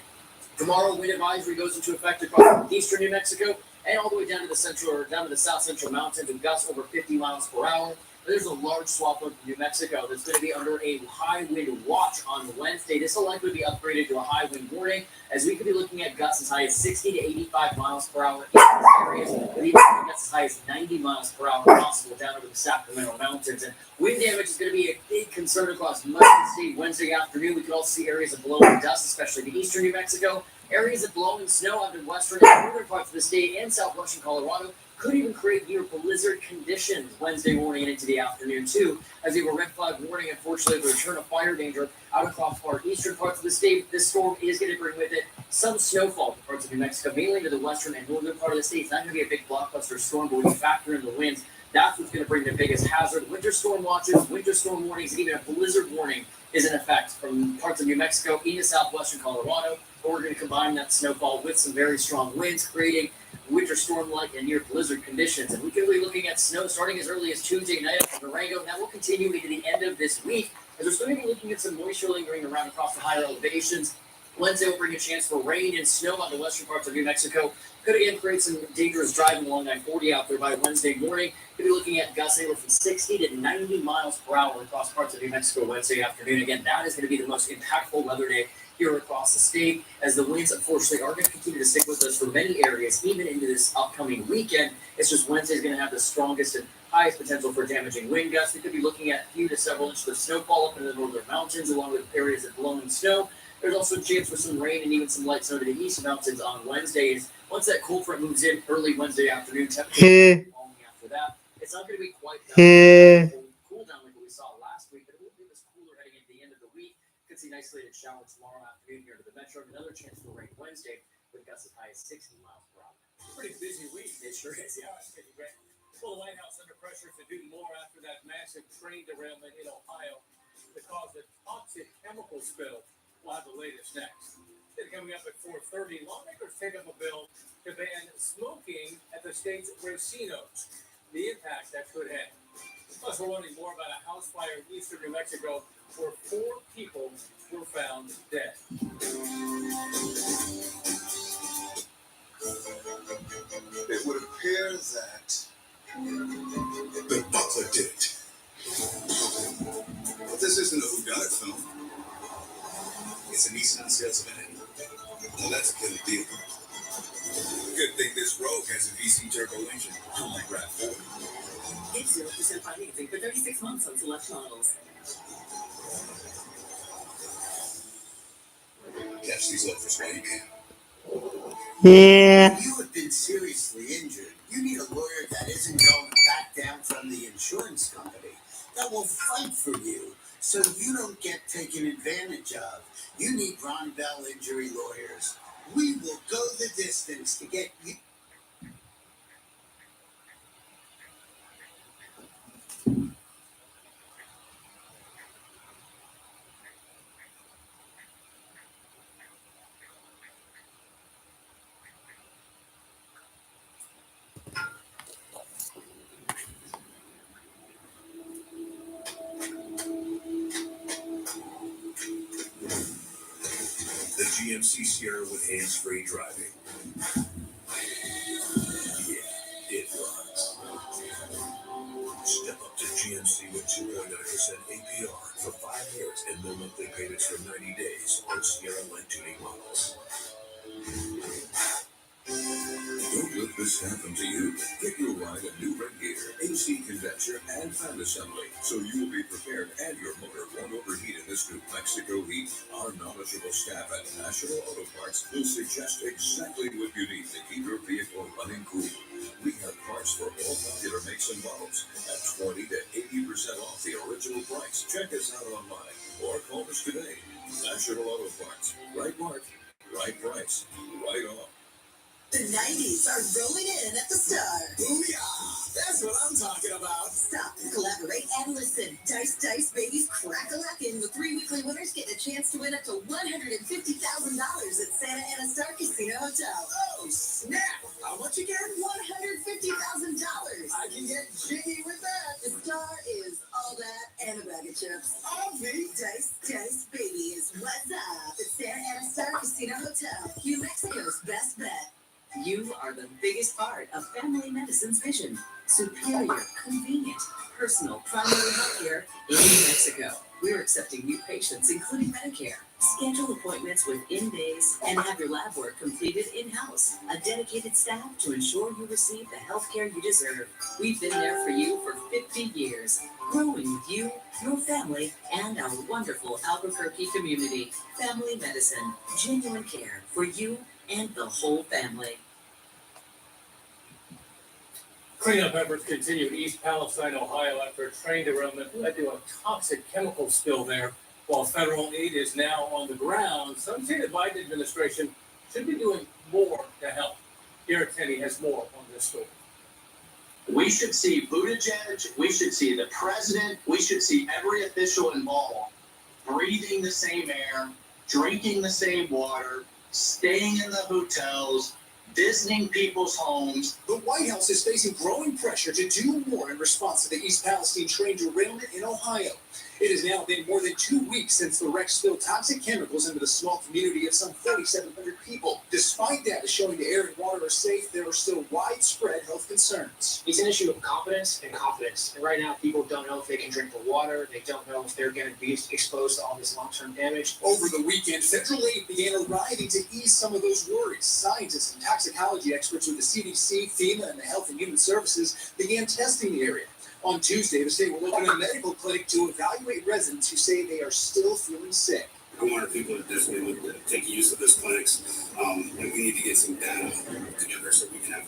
Tomorrow, wind advisory goes into effect across eastern New Mexico and all the way down to the central or down to the south central mountains with gusts over 50 miles per hour. There's a large swath of New Mexico that's going to be under a high wind watch on Wednesday. This will likely be upgraded to a high wind warning, as we could be looking at gusts as high as 60 to 85 miles per hour in these areas, with even gusts as high as 90 miles per hour possible down over the Sacramento Mountains. And wind damage is going to be a big concern across much of the state Wednesday afternoon. We could also see areas of blowing dust, especially in eastern New Mexico. Areas of blowing snow out in western and northern parts of the state and southwestern Colorado could even create near blizzard conditions Wednesday morning and into the afternoon too, as we have a red flag warning, unfortunately, of the return of fire danger out across our eastern parts of the state. This storm is going to bring with it some snowfall in parts of New Mexico, mainly to the western and northern part of the state. It's not going to be a big blockbuster storm, but when you factor in the winds, that's what's going to bring the biggest hazard. Winter storm watches, winter storm warnings, and even a blizzard warning is in effect from parts of New Mexico into southwestern Colorado. But we're going to combine that snowfall with some very strong winds, creating winter storm-like and near blizzard conditions. And we could be looking at snow starting as early as Tuesday night up in Durango, and that will continue into the end of this week, as we're still going to be looking at some moisture lingering around across the higher elevations. Wednesday will bring a chance for rain and snow on the western parts of New Mexico. Could again create some dangerous driving along I-40 out there by Wednesday morning. Could be looking at gusts anywhere from 60 to 90 miles per hour across parts of New Mexico Wednesday afternoon. Again, that is going to be the most impactful weather day here across the state, as the winds, unfortunately, are going to continue to stick with us for many areas, even into this upcoming weekend. It's just Wednesday is going to have the strongest and highest potential for damaging wind gusts. We could be looking at a few to several inches of snowfall up in the northern mountains, along with areas of blowing snow. There's also a chance for some rain and even some light snow to the east mountains on Wednesdays. Once that cold front moves in early Wednesday afternoon, temperatures falling after that. It's not going to be quite that cool down like what we saw last week, but it will be this cooler heading into the end of the week. Could see an isolated shower tomorrow afternoon here to the metro. Another chance for rain Wednesday with gusts as high as 60 miles per hour. Pretty busy week. It sure is, yeah. Well, the White House under pressure to do more after that massive train derailment in Ohio that caused a top toxic chemical spill. We'll have the latest next. Then coming up at 4:30, lawmakers take up a bill to ban smoking at the state's racinos. The impact that could have. Plus, we're learning more about a house fire in eastern New Mexico where 4 people were found dead. It would appear that the butler did it. But this isn't a whodunit film. It's a Nissan sales event. Well, that's a killer deal. Good thing this Rogue has a VC turbo engine, unlike RAV4. Get 0% financing for 36 months on select models. Catch these offers while you can. Yeah. If you have been seriously injured, you need a lawyer that isn't going to back down from the insurance company, that will fight for you so you don't get taken advantage of. You need Ron Bell Injury Lawyers. We will go the distance to get you. The GMC Sierra with hands-free driving. Yeah, it runs. Step up to GMC with 2.9% APR for 5 years and no monthly payments for 90 days on Sierra light duty models. Don't let this happen to you. Get your ride a new radiator, AC condenser, and fan assembly, so you will be prepared and your motor won't overheat in this New Mexico heat. Our knowledgeable staff at National Auto Parts will suggest exactly what you need to keep your vehicle running cool. We have parts for all popular makes and models at 20 to 80% off the original price. Check us out online or call us today. National Auto Parts. Right mark, right price, right on. The 90s are rolling in at the Star. Booyah! That's what I'm talking about. Stop, collaborate, and listen. Dice Babies crack-a-lackin' with 3 weekly winners getting a chance to win up to $150,000 at Santa Ana Star Casino Hotel. Oh, snap! How much again? $150,000. I can get jiggy with that. The Star is all that and a bag of chips. I'll be. Dice Babies, what's up at Santa Ana Star Casino Hotel, New Mexico's best bet. You are the biggest part of family medicine's vision. Superior, convenient, personal primary health care in New Mexico. We're accepting new patients, including Medicare. Schedule appointments within days and have your lab work completed in-house. A dedicated staff to ensure you receive the health care you deserve. We've been there for you for 50 years, growing with you, your family, and our wonderful Albuquerque community. Family medicine, genuine care for you and the whole family. Cleanup efforts continue in East Palestine, Ohio, after a train derailment led to a toxic chemical spill there. While federal aid is now on the ground, some say the Biden administration should be doing more to help. Garrett Tenney has more on this story. We should see Buttigieg, we should see the president, we should see every official involved breathing the same air, drinking the same water, staying in the hotels, visiting people's homes. The White House is facing growing pressure to do more in response to the East Palestine train derailment in Ohio. It has now been more than 2 weeks since the wreck spilled toxic chemicals into the small community of some 4,700 people. Despite data showing the air and water are safe, there are still widespread health concerns. It's an issue of competence and confidence. And right now, people don't know if they can drink the water. They don't know if they're going to be exposed to all this long-term damage. Over the weekend, federal aid began arriving to ease some of those worries. Scientists and toxicology experts with the CDC, FEMA, and the Health and Human Services began testing the area. On Tuesday, the state will open a medical clinic to evaluate residents who say they are still feeling sick. I want our people to definitely take use of this clinics, and we need to get some data together so we can have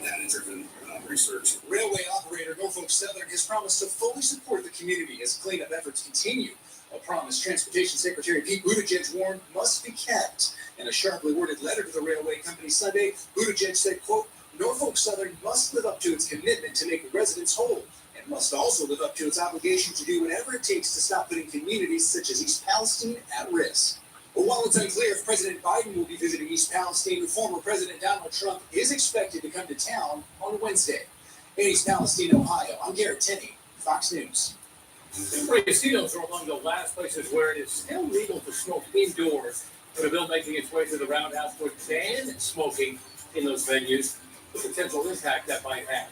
data-driven research. Railway operator Norfolk Southern has promised to fully support the community as cleanup efforts continue. A promise Transportation Secretary Pete Buttigieg warned must be kept. In a sharply worded letter to the railway company Sunday, Buttigieg said, quote, Norfolk Southern must live up to its commitment to make residents whole and must also live up to its obligation to do whatever it takes to stop putting communities such as East Palestine at risk. But while it's unclear if President Biden will be visiting East Palestine, former President Donald Trump is expected to come to town on Wednesday. In East Palestine, Ohio, I'm Garrett Tenney, Fox News. Casinos are among the last places where it is still legal to smoke indoors, but a bill making its way to the Roundhouse would ban smoking in those venues, the potential impact that might have.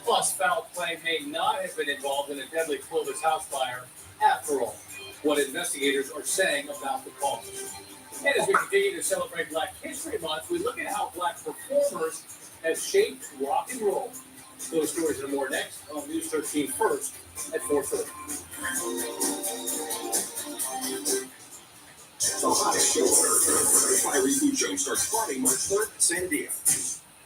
Plus, foul play may not have been involved in a deadly Clovis house fire after all, what investigators are saying about the cause. And as we continue to celebrate Black History Month, we look at how Black performers have shaped rock and roll. Those stories and more next on News 13 first at 4:30. The hottest show on earth. The Fiery Food Show starts Friday, March 3rd at Sandia.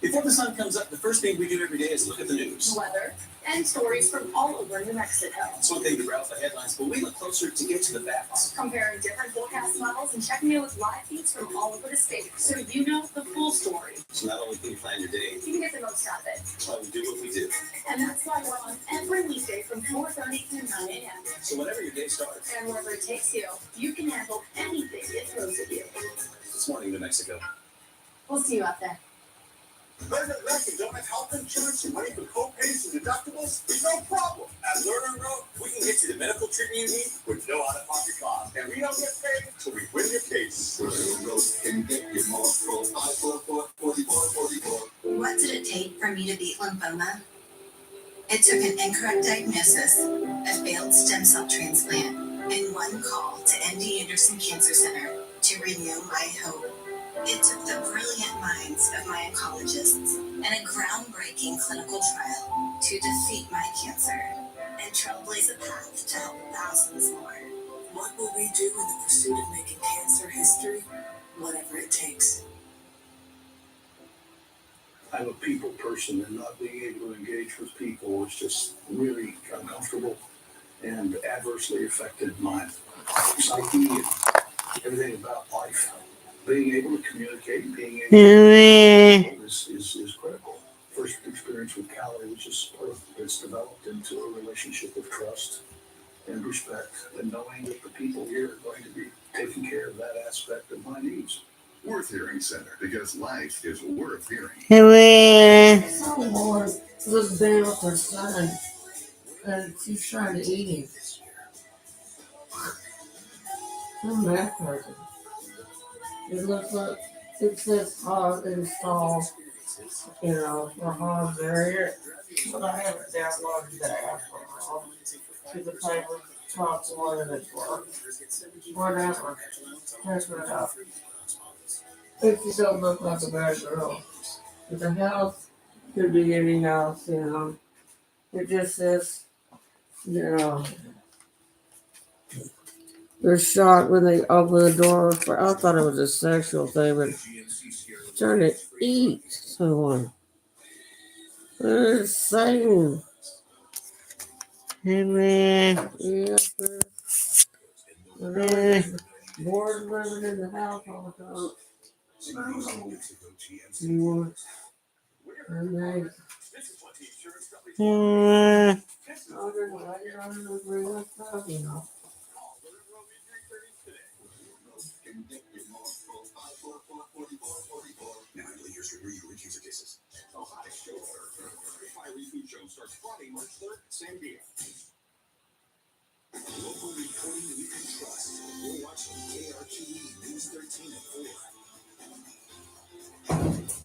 Before the sun comes up, the first thing we do every day is look at the news. Weather and stories from all over New Mexico. It's one thing to browse the headlines, but we look closer to get to the facts. Comparing different forecast models and checking in with live feeds from all over the state so you know the full story. So not only can you plan your day, You can get the most out of it. that's why we do what we do. And that's why we're on every weekday from 4:30 to 9 a.m. So whenever your day starts, And wherever it takes you, you can handle anything it throws at you. this morning, New Mexico. We'll see you out there. President Lincoln don't have health insurance and money for co-pays and deductibles? It's no problem. At Lerner Road, we can get you the medical treatment you need with no out-of-pocket cost. And we don't get paid until we win your case. Lerner Road can get you more pro 544-4444. What did it take for me to beat lymphoma? It took an incorrect diagnosis, a failed stem cell transplant, and one call to MD Anderson Cancer Center to renew my hope. It took the brilliant minds of my oncologists and a groundbreaking clinical trial to defeat my cancer and trailblaze a path to help thousands more. What will we do in the pursuit of making cancer history? Whatever it takes. I'm a people person, and not being able to engage with people was just really uncomfortable and adversely affected my psyche and everything about life. Being able to communicate, being able to is critical. First experience with Callie was just perfect. It's developed into a relationship of trust and respect, and knowing that the people here are going to be taking care of that aspect of my needs. Worth Hearing Center, because life is worth hearing. Oh Lord, this bear with her son, and she's trying to eat him. I'm that person. It looks like it says hog installed, for hog barrier, but I haven't downloaded the app to the paper talks more than it's worth. Whatever. Check it out. If you don't look like a bad girl. But the house could be any house, It just says, they're shocked when they open the door. I thought it was a sexual thing, but trying to eat someone. They're Satan. Bored living in the house all the time. Now I believe you're reviewing cancer cases. The hottest show on earth. The Fiery Food Show starts Friday, March 3rd at Sandia. Local reporting you can trust. You're watching KRQE News 13 at 4.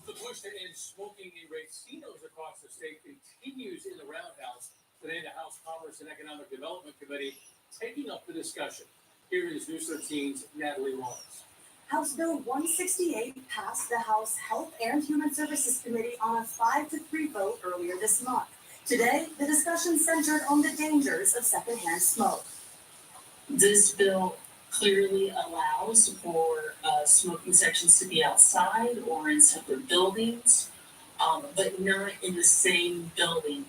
The push to end smoking in racinos across the state continues in the Roundhouse. Today, the House Commerce and Economic Development Committee taking up the discussion. Here is News 13's Natalie Lawrence. House Bill 168 passed the House Health and Human Services Committee on a 5-3 vote earlier this month. Today, the discussion centered on the dangers of secondhand smoke. This bill clearly allows for smoking sections to be outside or in separate buildings, but not in the same building.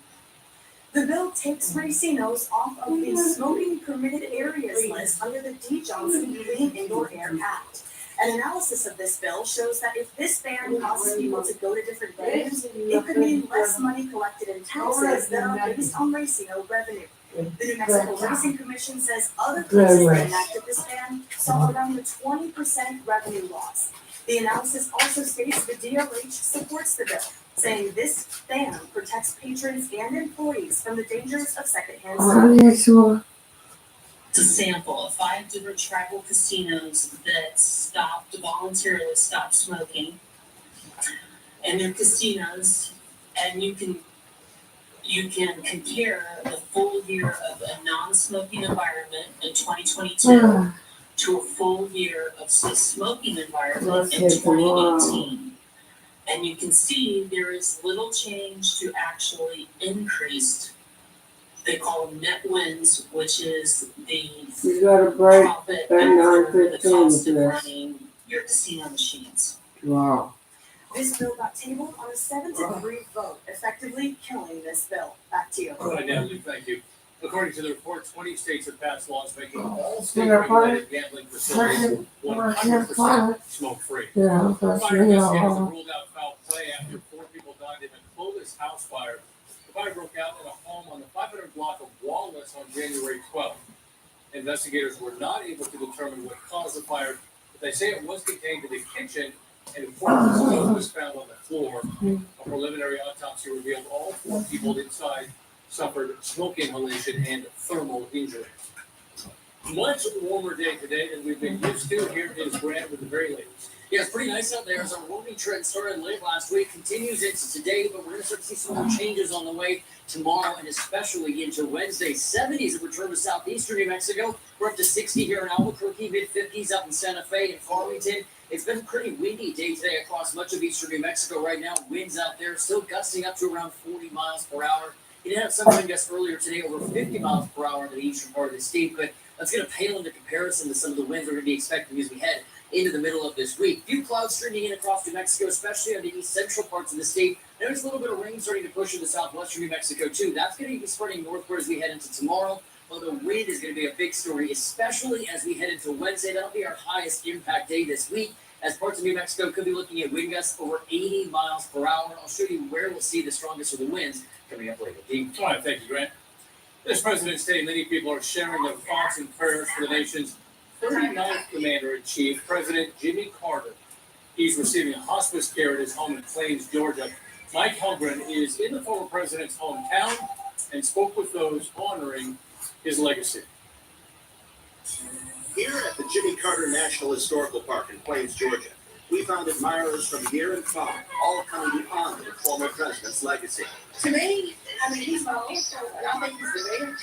The bill takes racinos off of the smoking permitted areas list under the D. Johnson Clean Indoor Air Act. An analysis of this bill shows that if this ban causes people to go to different venues, it could mean less money collected in taxes that are based on racing revenue. The New Mexico Racing Commission says other places that enacted this ban saw around a 20% revenue loss. The analysis also states the DOH supports the bill, saying this ban protects patrons and employees from the dangers of secondhand smoking. To sample of 5 different tribal casinos that voluntarily stopped smoking in their casinos, and you can compare the full year of a non-smoking environment in 2022 to a full year of a smoking environment in 2018. And you can see there is little change to actually increased. They call them net wins, which is the You gotta break profit that after the cost of 915 running your casino machines. Wow. This bill got tabled on a 7-3 vote, effectively killing this bill. Back to you. All right, Natalie, thank you. According to the report, 20 states have passed laws making all Yeah, state-regulated gambling facilities 100% smoke-free. Yeah, that's Fire really investigators have all. ruled out foul play after 4 people died in a Clovis house fire. The fire broke out in a home on the 500 block of Wallace on January 12th. Investigators were not able to determine what caused the fire, but they say it was contained to the kitchen, and important smoke was found on the floor. A preliminary autopsy revealed all 4 people inside suffered smoke inhalation and thermal injury. Much warmer day today than we've been used to. Here is Grant with the very latest. Yeah, it's pretty nice out there. As our warming trend started late last week, continues into today, but we're going to start to see some more changes on the way tomorrow and especially into Wednesday. 70s that return to southeastern New Mexico. We're up to 60 here in Albuquerque, mid-50s up in Santa Fe and Farmington. It's been a pretty windy day today across much of eastern New Mexico right now. Winds out there still gusting up to around 40 miles per hour. You did have some wind gusts earlier today over 50 miles per hour in the eastern part of the state, but that's going to pale into comparison to some of the winds we're going to be expecting as we head into the middle of this week. Few clouds streaming in across New Mexico, especially on the east central parts of the state. There's a little bit of rain starting to push into southwestern New Mexico too. That's going to be spreading northward as we head into tomorrow. Well, the wind is going to be a big story, especially as we head into Wednesday. That'll be our highest impact day this week, as parts of New Mexico could be looking at wind gusts over 80 miles per hour. I'll show you where we'll see the strongest of the winds coming up later. All right, thank you, Grant. This President's Day, many people are sharing their thoughts and prayers for the nation's 39th Commander-in-Chief, President Jimmy Carter. He's receiving hospice care at his home in Plains, Georgia. Mike Helgren is in the former president's hometown and spoke with those honoring his legacy. Here at the Jimmy Carter National Historical Park in Plains, Georgia, we found admirers from near and far, all coming to honor the former president's legacy. To me, I mean, he's my uncle, and I think he's the man.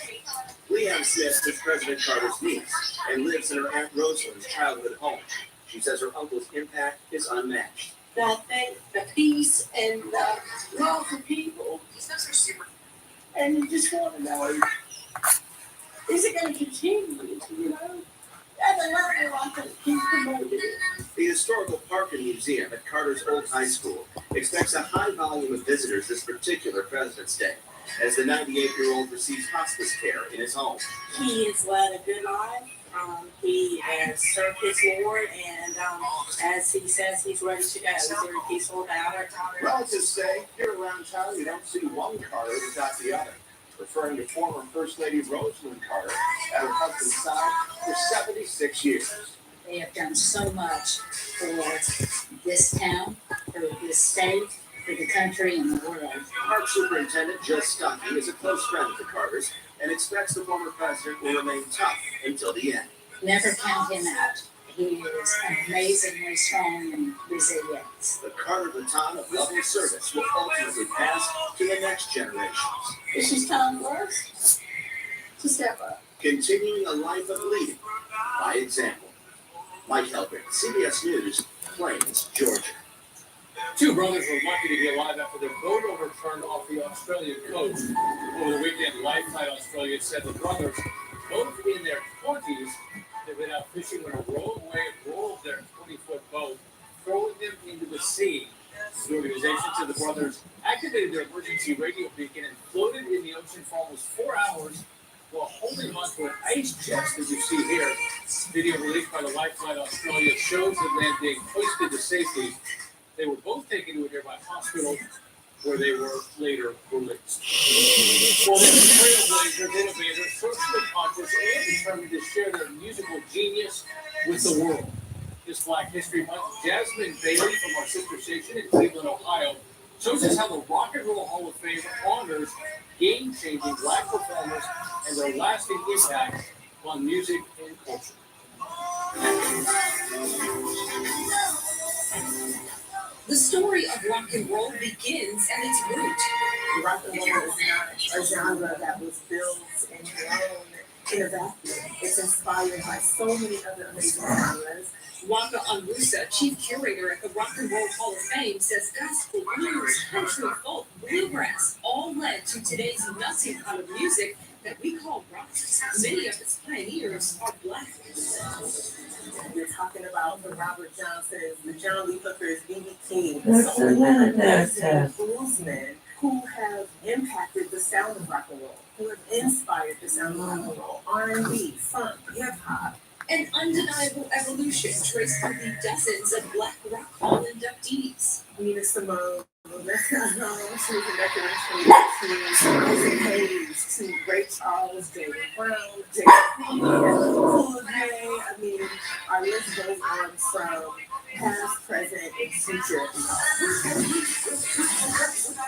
Leanne Smith is President Carter's niece and lives in her Aunt Rosalind's childhood home. She says her uncle's impact is unmatched. I think the peace and the love for people, and you just want to know, is it going to continue, you know? At the level I think he's promoted it. The Historical Park and Museum at Carter's Old High School expects a high volume of visitors this particular President's Day, as the 98-year-old receives hospice care in his home. He has led a good life. He has served his Lord, and as he says, he's ready to go. He's very peaceful about it. Relatives say here around town you don't see one Carter without the other, referring to former First Lady Rosalind Carter at her husband's side for 76 years. They have done so much for this town, for this state, for the country, and the world. Park Superintendent Jill Stuckey is a close friend of the Carters and expects the former president will remain tough until the end. Never count him out. He is amazingly strong and resilient. The Carter baton of loving service will ultimately pass to the next generations. It's just time for us to step up. Continuing a life of leading by example. Mike Helbert, CBS News, Plains, Georgia. 2 brothers were lucky to be alive after their boat overturned off the Australian coast. Over the weekend, Lifetime Australia said the brothers, both in their 20s, had been out fishing when a rollaway rolled their 20-foot boat, throwing them into the sea. The organization said the brothers activated their emergency radio beacon and floated in the ocean for almost 4 hours while holding onto an ice chest, as you see here, Video released by the Lifeflight Australia shows the men being hoisted to safety. They were both taken to a nearby hospital where they were later released. Well, these trailblazers, innovators, socially conscious, and determined to share their musical genius with the world. This Black History Month, Jasmine Bailey from our sister station in Cleveland, Ohio, shows us how the Rock and Roll Hall of Fame honors game-changing Black performers and their lasting impact on music and culture. The story of rock and roll begins at its root. Rock and roll is not a genre that was built and grown in a vacuum. It's inspired by so many other amazing genres. Waka Onwusa, chief curator at the Rock and Roll Hall of Fame, says gospel, blues, country, folk, bluegrass all led to today's melting pot of music that we call rock. Many of its pioneers are Black. You're talking about the Robert Johnsons, the John Lee Hookers, B.B. King, That's so many another amazing bluesmen who have impacted the sound of rock and roll, who have inspired the sound of rock and roll, R&B, funk, hip hop. An undeniable evolution traced through the dozens of Black Rock Hall inductees. Nina Simone, she was elected in 2016, Isaac Hayes, to Ray Charles, David Brown, J.P., Cool J. I mean, our list goes on from past, present, and future.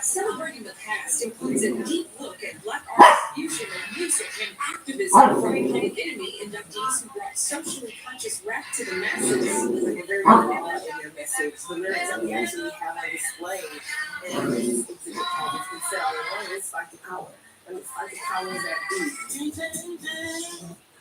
Celebrating the past includes a deep look at Black artists' fusion of music and activism from Public Enemy inductees who brought socially conscious rap to the masses. They're very involved in their message. The lyrics that we usually have on display and this exhibit package we sell alone is Fight the Power. And it's Fight the Power that beat.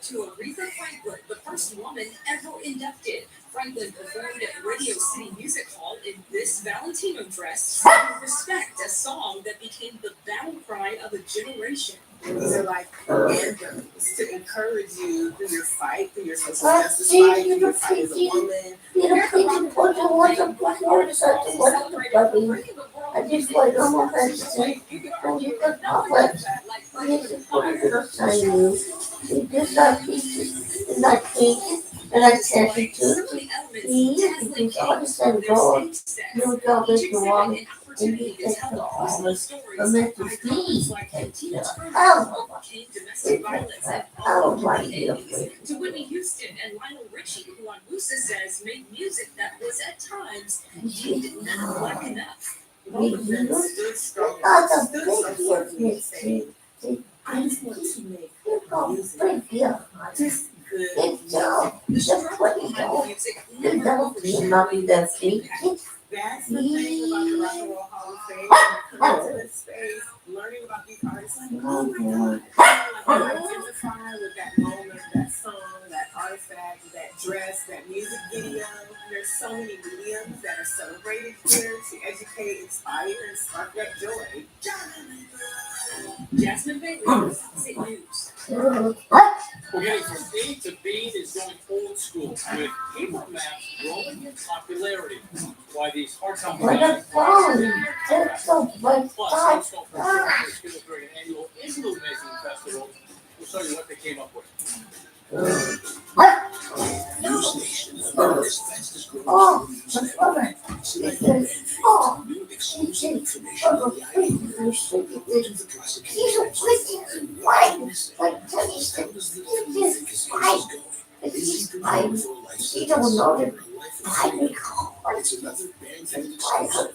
To Aretha Franklin, the first woman ever inducted. Franklin performed at Radio City Music Hall in this Valentino dress, Singing Respect, a song that became the battle cry of a generation. These are like anthems to encourage you through your fight, through your social justice fight, through your fight as a woman. I just put it on my fantasy. When you put complex, it's important to say you. You just like pieces, and like pink, and like sassy too. You can all the same goal. You go with the one, and you take the office, and let the fees take the I don't like it. To Whitney Houston and Lionel Richie, who Onwusa says made music that was at times deemed not Black enough. I just want to make music just good. The what you do. You don't be nothing that's That's the thing about the Rock and Roll Hall of Fame. Coming to this space, learning about these artists, like, oh my God, I identify with that moment, that song, that artifact, that dress, that music video. There's so many mediums that are celebrated here to educate, inspire, and spark that joy. Jasmine Bailey, St. News. Okay, from A to B is going old school with paper maps growing in popularity. Why these hardtop plus install performers during an annual Igloo Making Festival. We'll show you what they came up with. News Nation, America's fastest growing news network. New exclusive information on the ideas of the prosecution. How does the music is going? Is he prepared for a life sentence? It's another band-funded exclusive.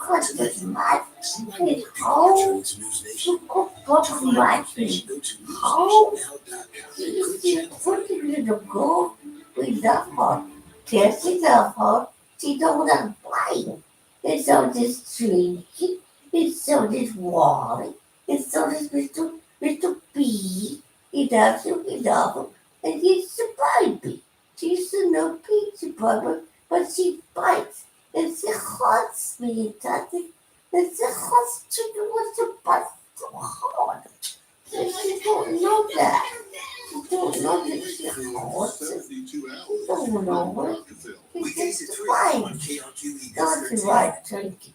See why more people turn to News Nation. To find more information, go to newsnation.now. It's on this tree, it's on this wall, it's on this Mr. B, he does it, and he's a baby. She's no pizza brother, but she bites. It's a hot sweet, it's a hot chicken with a bite so hard. You don't know that. You don't know that she's hot. You don't know it. It's just fine. That's the right drink it.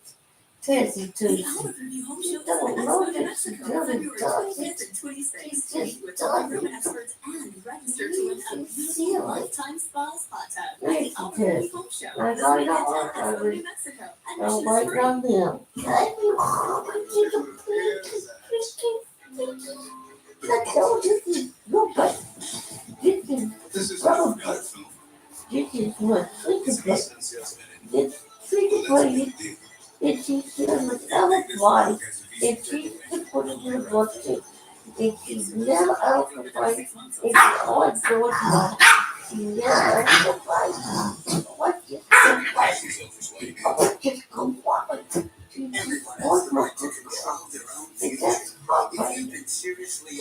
Tessie too. You don't know that she really does it. She just does it. Experts and register to win a See, like, Lime Spas Hot Tub at Thank the you, Albuquerque Ted. Home Show I this got weekend it all at Expo, covered. New Mexico. Don't Admission is wait free. on them. Thank you. Let's go. This is your place. This is your place. This is what freaking place. It's freaking place. It teaches them with everybody. It teaches them to put it in the book too. It teaches never out of the fight. It's always going on. You never out of the fight. What you can fight? What you can fight? What my that's my If you've been seriously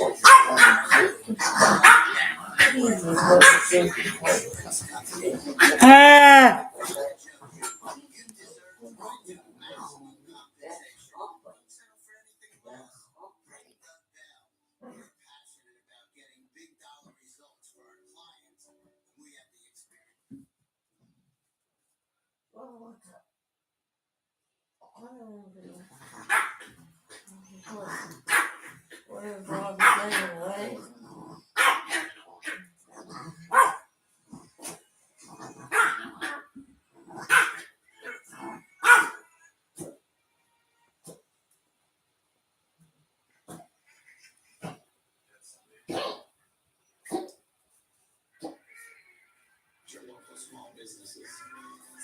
Your local small businesses.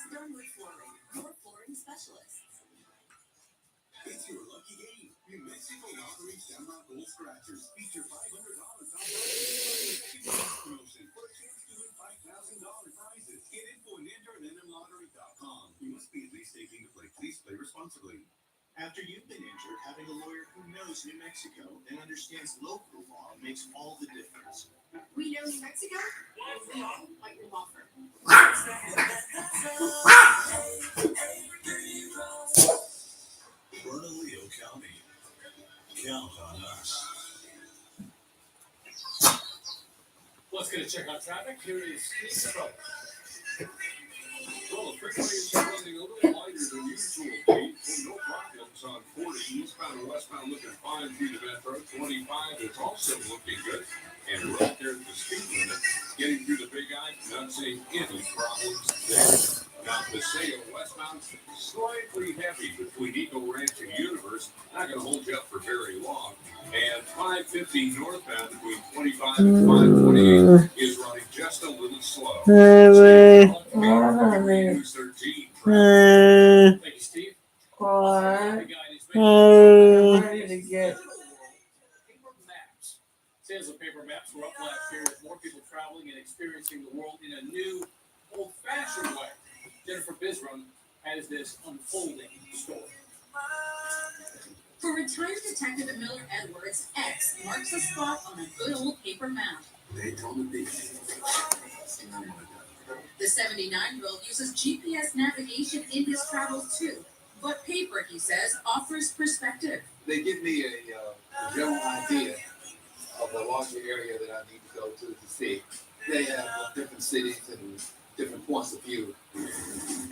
Stonewood Flooring, your flooring specialists. It's your lucky game. New Mexico Lottery Semi Gold Scratchers feature $500 promotion for a chance to win $5,000 prizes. Get info and enter at nmlottery.com. You must be at least 18 to play. Please play responsibly. After you've been injured, having a lawyer who knows New Mexico and understands local law makes all the difference. We know New Mexico, and we all like your law firm. Bernalillo County. Count on us. Let's get a check on traffic. Here is Steve Pro. Well, the freeway is running a little lighter than usual, Pete. No problems on 40 eastbound and westbound looking fine through the metro. 25 is also looking good. And right there at the speed limit, getting through the Big I, not seeing any problems there. Now, Paseo westbound, slightly heavy between Eagle Ranch and Universe. Not going to hold you up for very long. And 550 northbound between 25 and 528 is running just a little slow. News 13. Thank you, Steve. What? Ready to get. Sales of paper maps were up last year with more people traveling and experiencing the world in a new, old-fashioned way. Jennifer Bisram has this unfolding story. For retired Detective Miller Edwards, X marks a spot on a good old paper map. They told me. The 79-year-old uses GPS navigation in his travels too, but paper, he says, offers perspective. They give me a general idea of the larger area that I need to go to see. They have different cities and different points of view.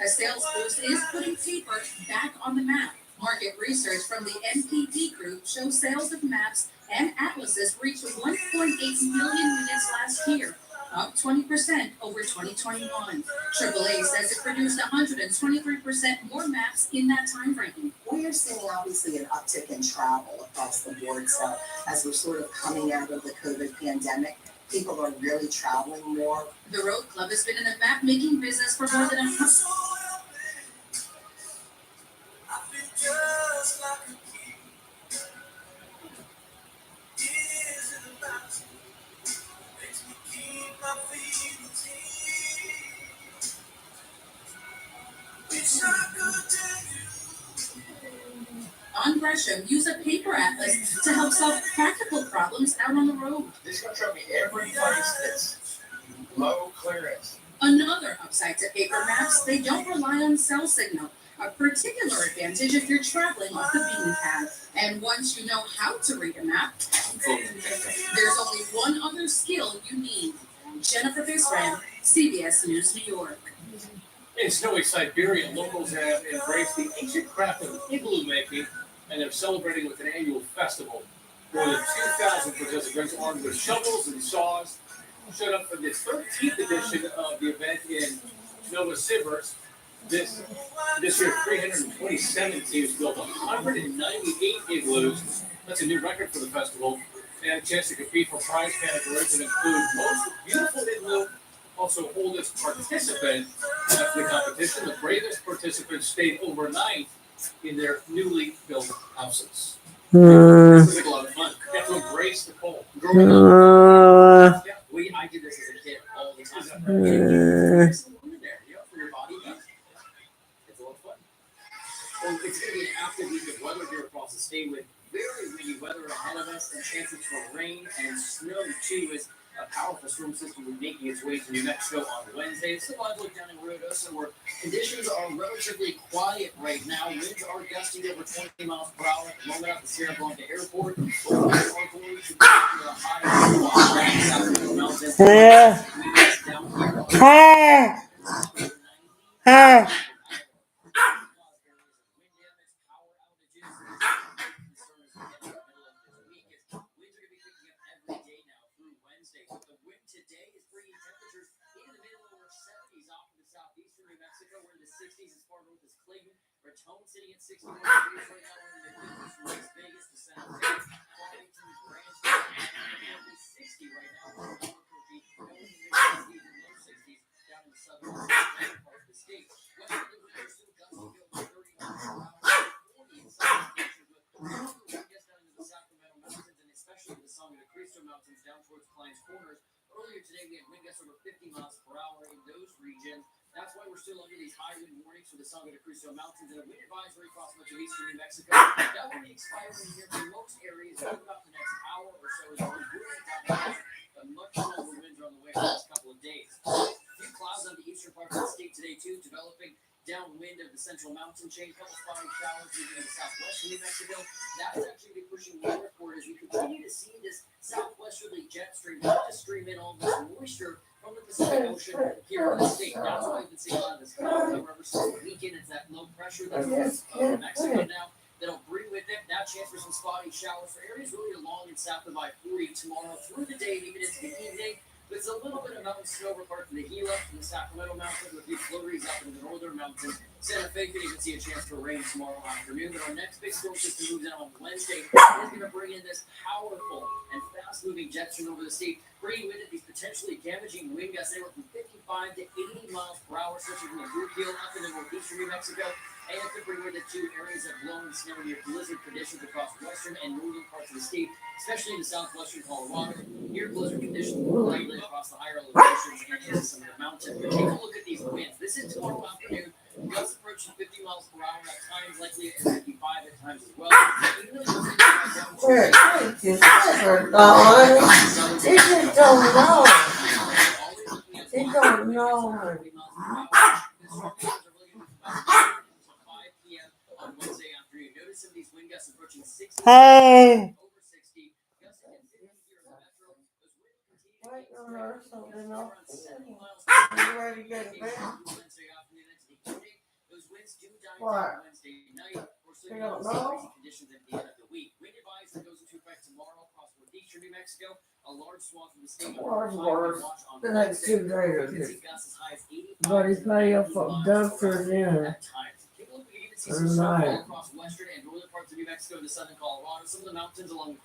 A sales boost is putting paper back on the map. Market research from the NPD Group shows sales of maps and atlases reached 1.8 million units last year, up 20% over 2021. AAA says it produced 123% more maps in that time frame. We are seeing obviously an uptick in travel across the board. So as we're sort of coming out of the COVID pandemic, people are really traveling more. The Road Club has been in the map making business for more than a month. On Gresham, use a paper atlas to help solve practical problems out on the road. This is going to show me every place that's low clearance. Another upside to paper maps, they don't rely on cell signal, a particular advantage if you're traveling off the beaten path. And once you know how to read a map, there's only one other skill you need. Jennifer Bisram, CBS News, New York. In snowy Siberia, locals have embraced the ancient craft of igloo making, and they're celebrating with an annual festival. More than 2,000 participants armed with shovels and saws showed up for the 13th edition of the event in Novosibirsk. This year, 327 teams built 198 igloos. That's a new record for the festival. They had a chance to compete for prize categories that include most beautiful igloo. Also, oldest participant after the competition. The bravest participants stayed overnight in their newly built houses. This is like a lot of fun. You have to embrace the cold. Growing up, I did this as a kid all the time. There's some women there, for your body. It's a lot of fun. Well, it's going to be an active week of weather here across the state with very windy weather ahead of us and chances for rain and snow too, as a powerful storm system will be making its way to New Mexico on Wednesday. It's a live look down in Ruidoso where conditions are relatively quiet right now. Winds are gusting over 20 miles per hour at the moment at the Sierra Blanca Airport. Winds are going to be to the high of the mountains. Today is bringing temperatures into the middle over 70s off of the southeastern New Mexico. We're in the 60s as far north as Clayton. Raton sitting at 61 degrees right now. We're in the Midwest from Las Vegas to San Jose. Farmington, Branch, 60 right now. Albuquerque, in the mid-60s and low 60s down in the southern part of the state. Western New Mexico, gusting to 30 miles per hour, 40 in some places with down into the Sacramento Mountains and especially the San Luis Cristo Mountains down towards Clines Corners. Earlier today, we had wind gusts over 50 miles per hour in those regions. That's why we're still under these high wind warnings for the San Luis Cristo Mountains and a wind advisory across much of eastern New Mexico. That will be expiring here for most areas in about the next hour or so as we're moving down the but much stronger winds are on the way for the next couple of days. A few clouds on the eastern part of the state today, too, developing downwind of the central mountain chain. A couple spotty showers moving in the southwest of New Mexico. That's actually been pushing northward as we continue to see this southwesterly jet stream to stream in all this moisture from the Pacific Ocean here in the state. That's why we've been seeing a lot of this cold ever since the weekend. It's that low pressure that's in Mexico now that'll bring with it that chance for some spotty showers for areas really along and south of I-40 tomorrow through the day and even into the evening. There's a little bit of mountain snow over parts of the Gila and the Sacramento Mountains with a few flurries up in the northern mountains. Santa Fe could even see a chance for rain tomorrow afternoon. But our next big storm system moves in on Wednesday. It's going to bring in this powerful and fast-moving jet stream over the state, bringing with it these potentially damaging wind gusts anywhere from 55 to 80 miles per hour, stretching from the Blue Hill up into northeastern New Mexico. And it could bring with it two areas of blowing snow near blizzard conditions across western and northern parts of the state, especially in the southwestern Colorado. Near blizzard conditions more likely across the higher elevations and into some of the mountains. But take a look at these winds. This is tomorrow afternoon. Gusts approaching 50 miles per hour at times, likely at 55 at times as well. Even though those things are down to They just don't know. They don't know. On Wednesday afternoon, notice some of these wind gusts approaching 60. Hey. Over 60. Gusts again 50 here in the metro. Those winds continue Wait, no, no, something else. around 70 miles You ready to go to bed? Wednesday afternoon into the evening. Those winds do die What? down Wednesday night. We're still You don't going to see know? crazy conditions at the end of the week. Wind advisory goes into effect tomorrow across northeastern New Mexico. A large swath of the state. What's worse? The next 2 days are You can just see gusts as high as 85 buddy pay up for miles dumpsters in at times. Take a look. We can even see some Every snow night. across western and northern parts of New Mexico and the southern Colorado. Some of the mountains along the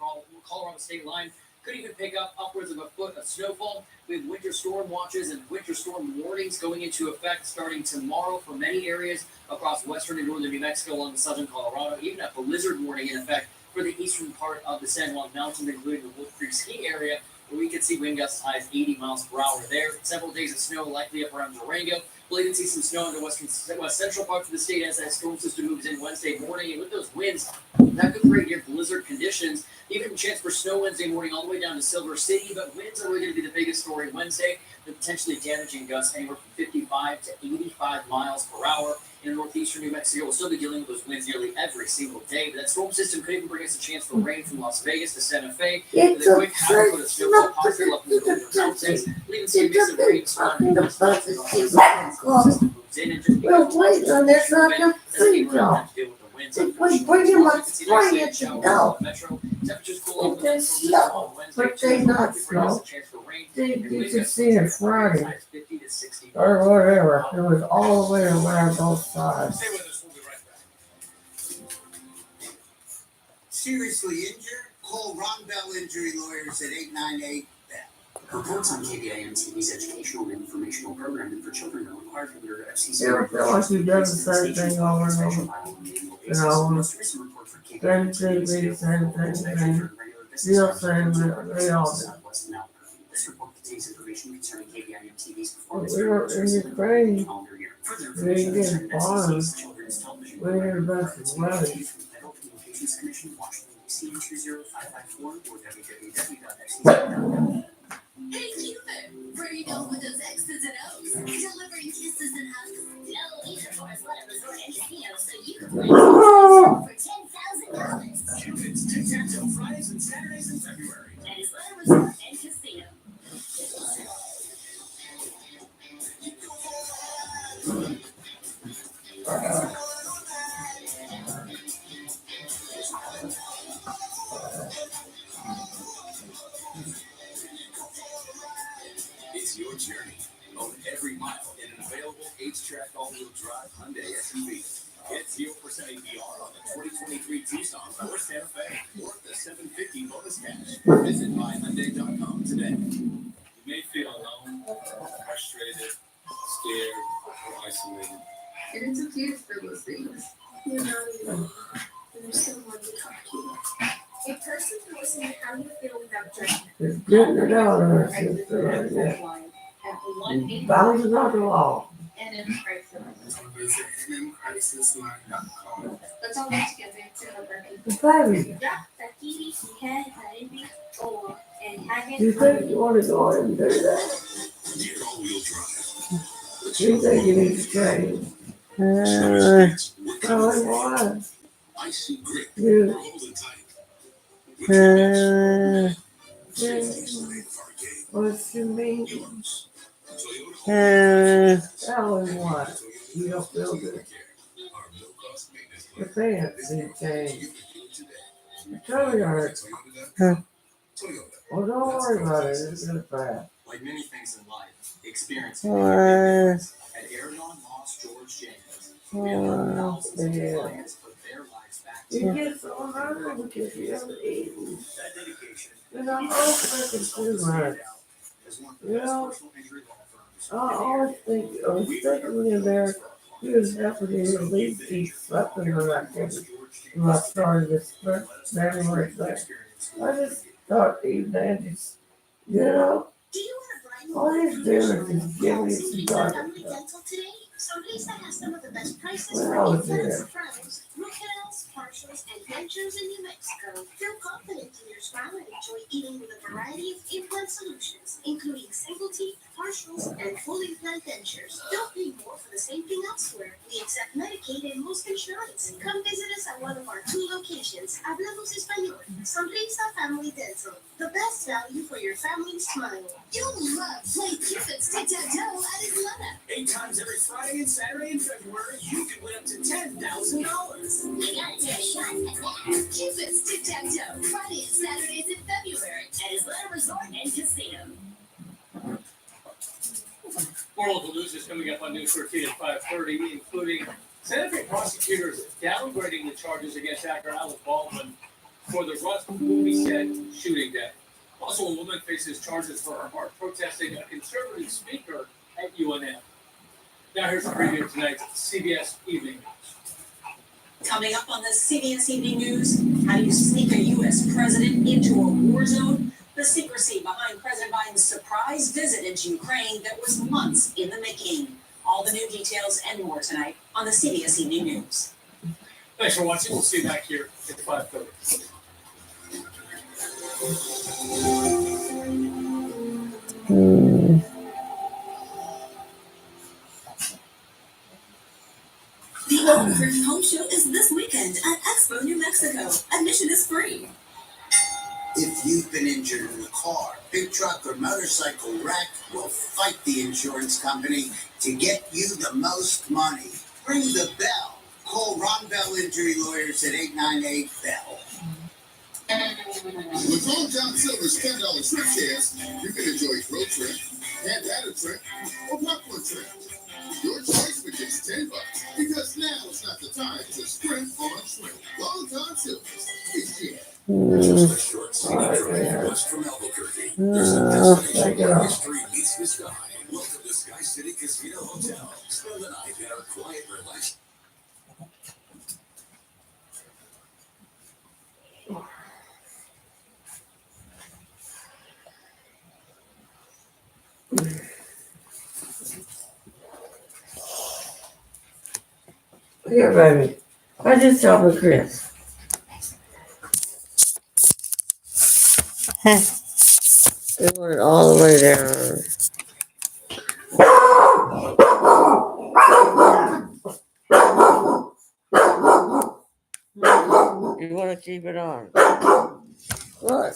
Colorado state line could even pick up upwards of a foot of snowfall. We have winter storm watches and winter storm warnings going into effect starting tomorrow for many areas across western and northern New Mexico along the southern Colorado. Even a blizzard warning in effect for the eastern part of the San Juan Mountains, including the Wolf Creek ski area, where we could see wind gusts as high as 80 miles per hour there. Several days of snow likely up around Durango. We'll even see some snow in the west central parts of the state as that storm system moves in Wednesday morning. And with those winds, that could create near blizzard conditions. Even a chance for snow Wednesday morning all the way down to Silver City. But winds are really going to be the biggest story Wednesday. They're potentially damaging gusts anywhere from 55 to 85 miles per hour. In northeastern New Mexico, we'll still be dealing with those winds nearly every single day. But that storm system could even bring us a chance for rain from Las Vegas to Santa Fe. It's With a quick half foot of snowfall possible up in the northern mountains. We'll even see a mix of rain and storm in the west mountains. Storm system moves in and just We're waiting on this like a free That's job. to deal with the If we bring them up spring, it should go. If they snow, but they not snow, you could see it Friday or whatever. It was all the way around both sides. Seriously injured? Call Ron Bell Injury Lawyers at 898-BELL. Reports on KBIM TV's educational and informational programming for children are required under FCC. You ever feel like you've done the same thing over and over? You know, same TV, same thing. Still saying that they all do. This report contains information concerning KBIM TV's But performance. we were in Ukraine. We didn't get bombed. We didn't invest in money. Federal Communications Commission, Washington, D.C. 20554 or www.fcc.gov. Hey Cupid, where you going with those X's and O's? Delivering kisses and hugs. No, Leisure Forest Letter Resort and Casino, so you can win for $10,000. Cupid's Tic-Tac-Toe Fridays and Saturdays in February. That is Letter Resort and Casino. It's your journey. Own every mile in an available H-Track all-wheel drive Hyundai SUV. Get 0% APR on the 2023 Tucson or Santa Fe or the $750 bonus cash. Visit myhyundai.com today. You may feel alone, frustrated, scared, or isolated. And it's okay to feel those things. You're not alone. There's someone to talk to. A person can listen to how you feel without judgment. It's getting it out of her sister right now. Bouncing off the wall. NM Crisis. Visit nmcrisisline.com. Let's all work together to help our people. Baby, do you think you want to go ahead and do that? Dear all-wheel drive. Do you think you need to change? Oh, why? Icy grip. You. Golden tight. What you mean? Tell him what. You don't feel good. Your pants need to change. Your tummy hurts. Well, don't worry about it. It's good bad. Like many things in life, experience at Aragon Moss George Jenkins. We have thousands of clients put their lives back You to get so hungry because you haven't eaten. that dedication. And I'm all freaking too much. You know, I was thinking in there, he was happy to at least eat something like that when I started this January thing. I just thought even then, just, you know, all he's doing is giving me some garbage. Someplace that has some of the best prices Well, for I was implants, there. crowns, root canals, partials, and dentures in New Mexico. Feel confident in your smile and enjoy eating with a variety of implant solutions, including single teeth, partials, and full implant dentures. Don't pay more for the same thing elsewhere. We accept Medicaid and most insurance. Come visit us at one of our 2 locations. Hablamos Español. Someplace Family Dental. The best value for your family smile. You'll love playing Cupid's Tic-Tac-Toe at Isleta. 8 times every Friday and Saturday in February, you can win up to $10,000. You gotta take a shot at that. Cupid's Tic-Tac-Toe. Friday and Saturdays in February at Isleta Resort and Casino. More local news is coming up on News 13 at 5:30, including Santa Fe prosecutors downgrading the charges against actor Alec Baldwin for the Rust movie set shooting death. Also, a woman faces charges for her part protesting a conservative speaker at UNM. Now here's a preview of tonight's CBS Evening News. Coming up on the CBS Evening News, how do you sneak a U.S. president into a war zone? The secrecy behind President Biden's surprise visit into Ukraine that was months in the making. All the new details and more tonight on the CBS Evening News. Thanks for watching. We'll see you back here at 5:30. The Albuquerque Home Show is this weekend at Expo, New Mexico. Admission is free. If you've been injured in a car, big truck, or motorcycle wreck, we'll fight the insurance company to get you the most money. Ring the bell. Call Ron Bell Injury Lawyers at 898-BELL. With Long John Silver's $10 trip shares, you can enjoy road trip, head trip, or popcorn trip. Your choice for just $10, because now is not the time to sprint on shrimp. Long John Silver's is here. Just a short scenic drive west from Albuquerque. There's a destination where history meets the sky. Welcome to Sky City Casino Hotel. Spend the night in our quiet, relaxed. Here, baby. I just helped Chris. They want it all the way down. You want to keep it on? What?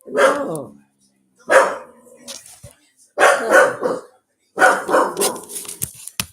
No.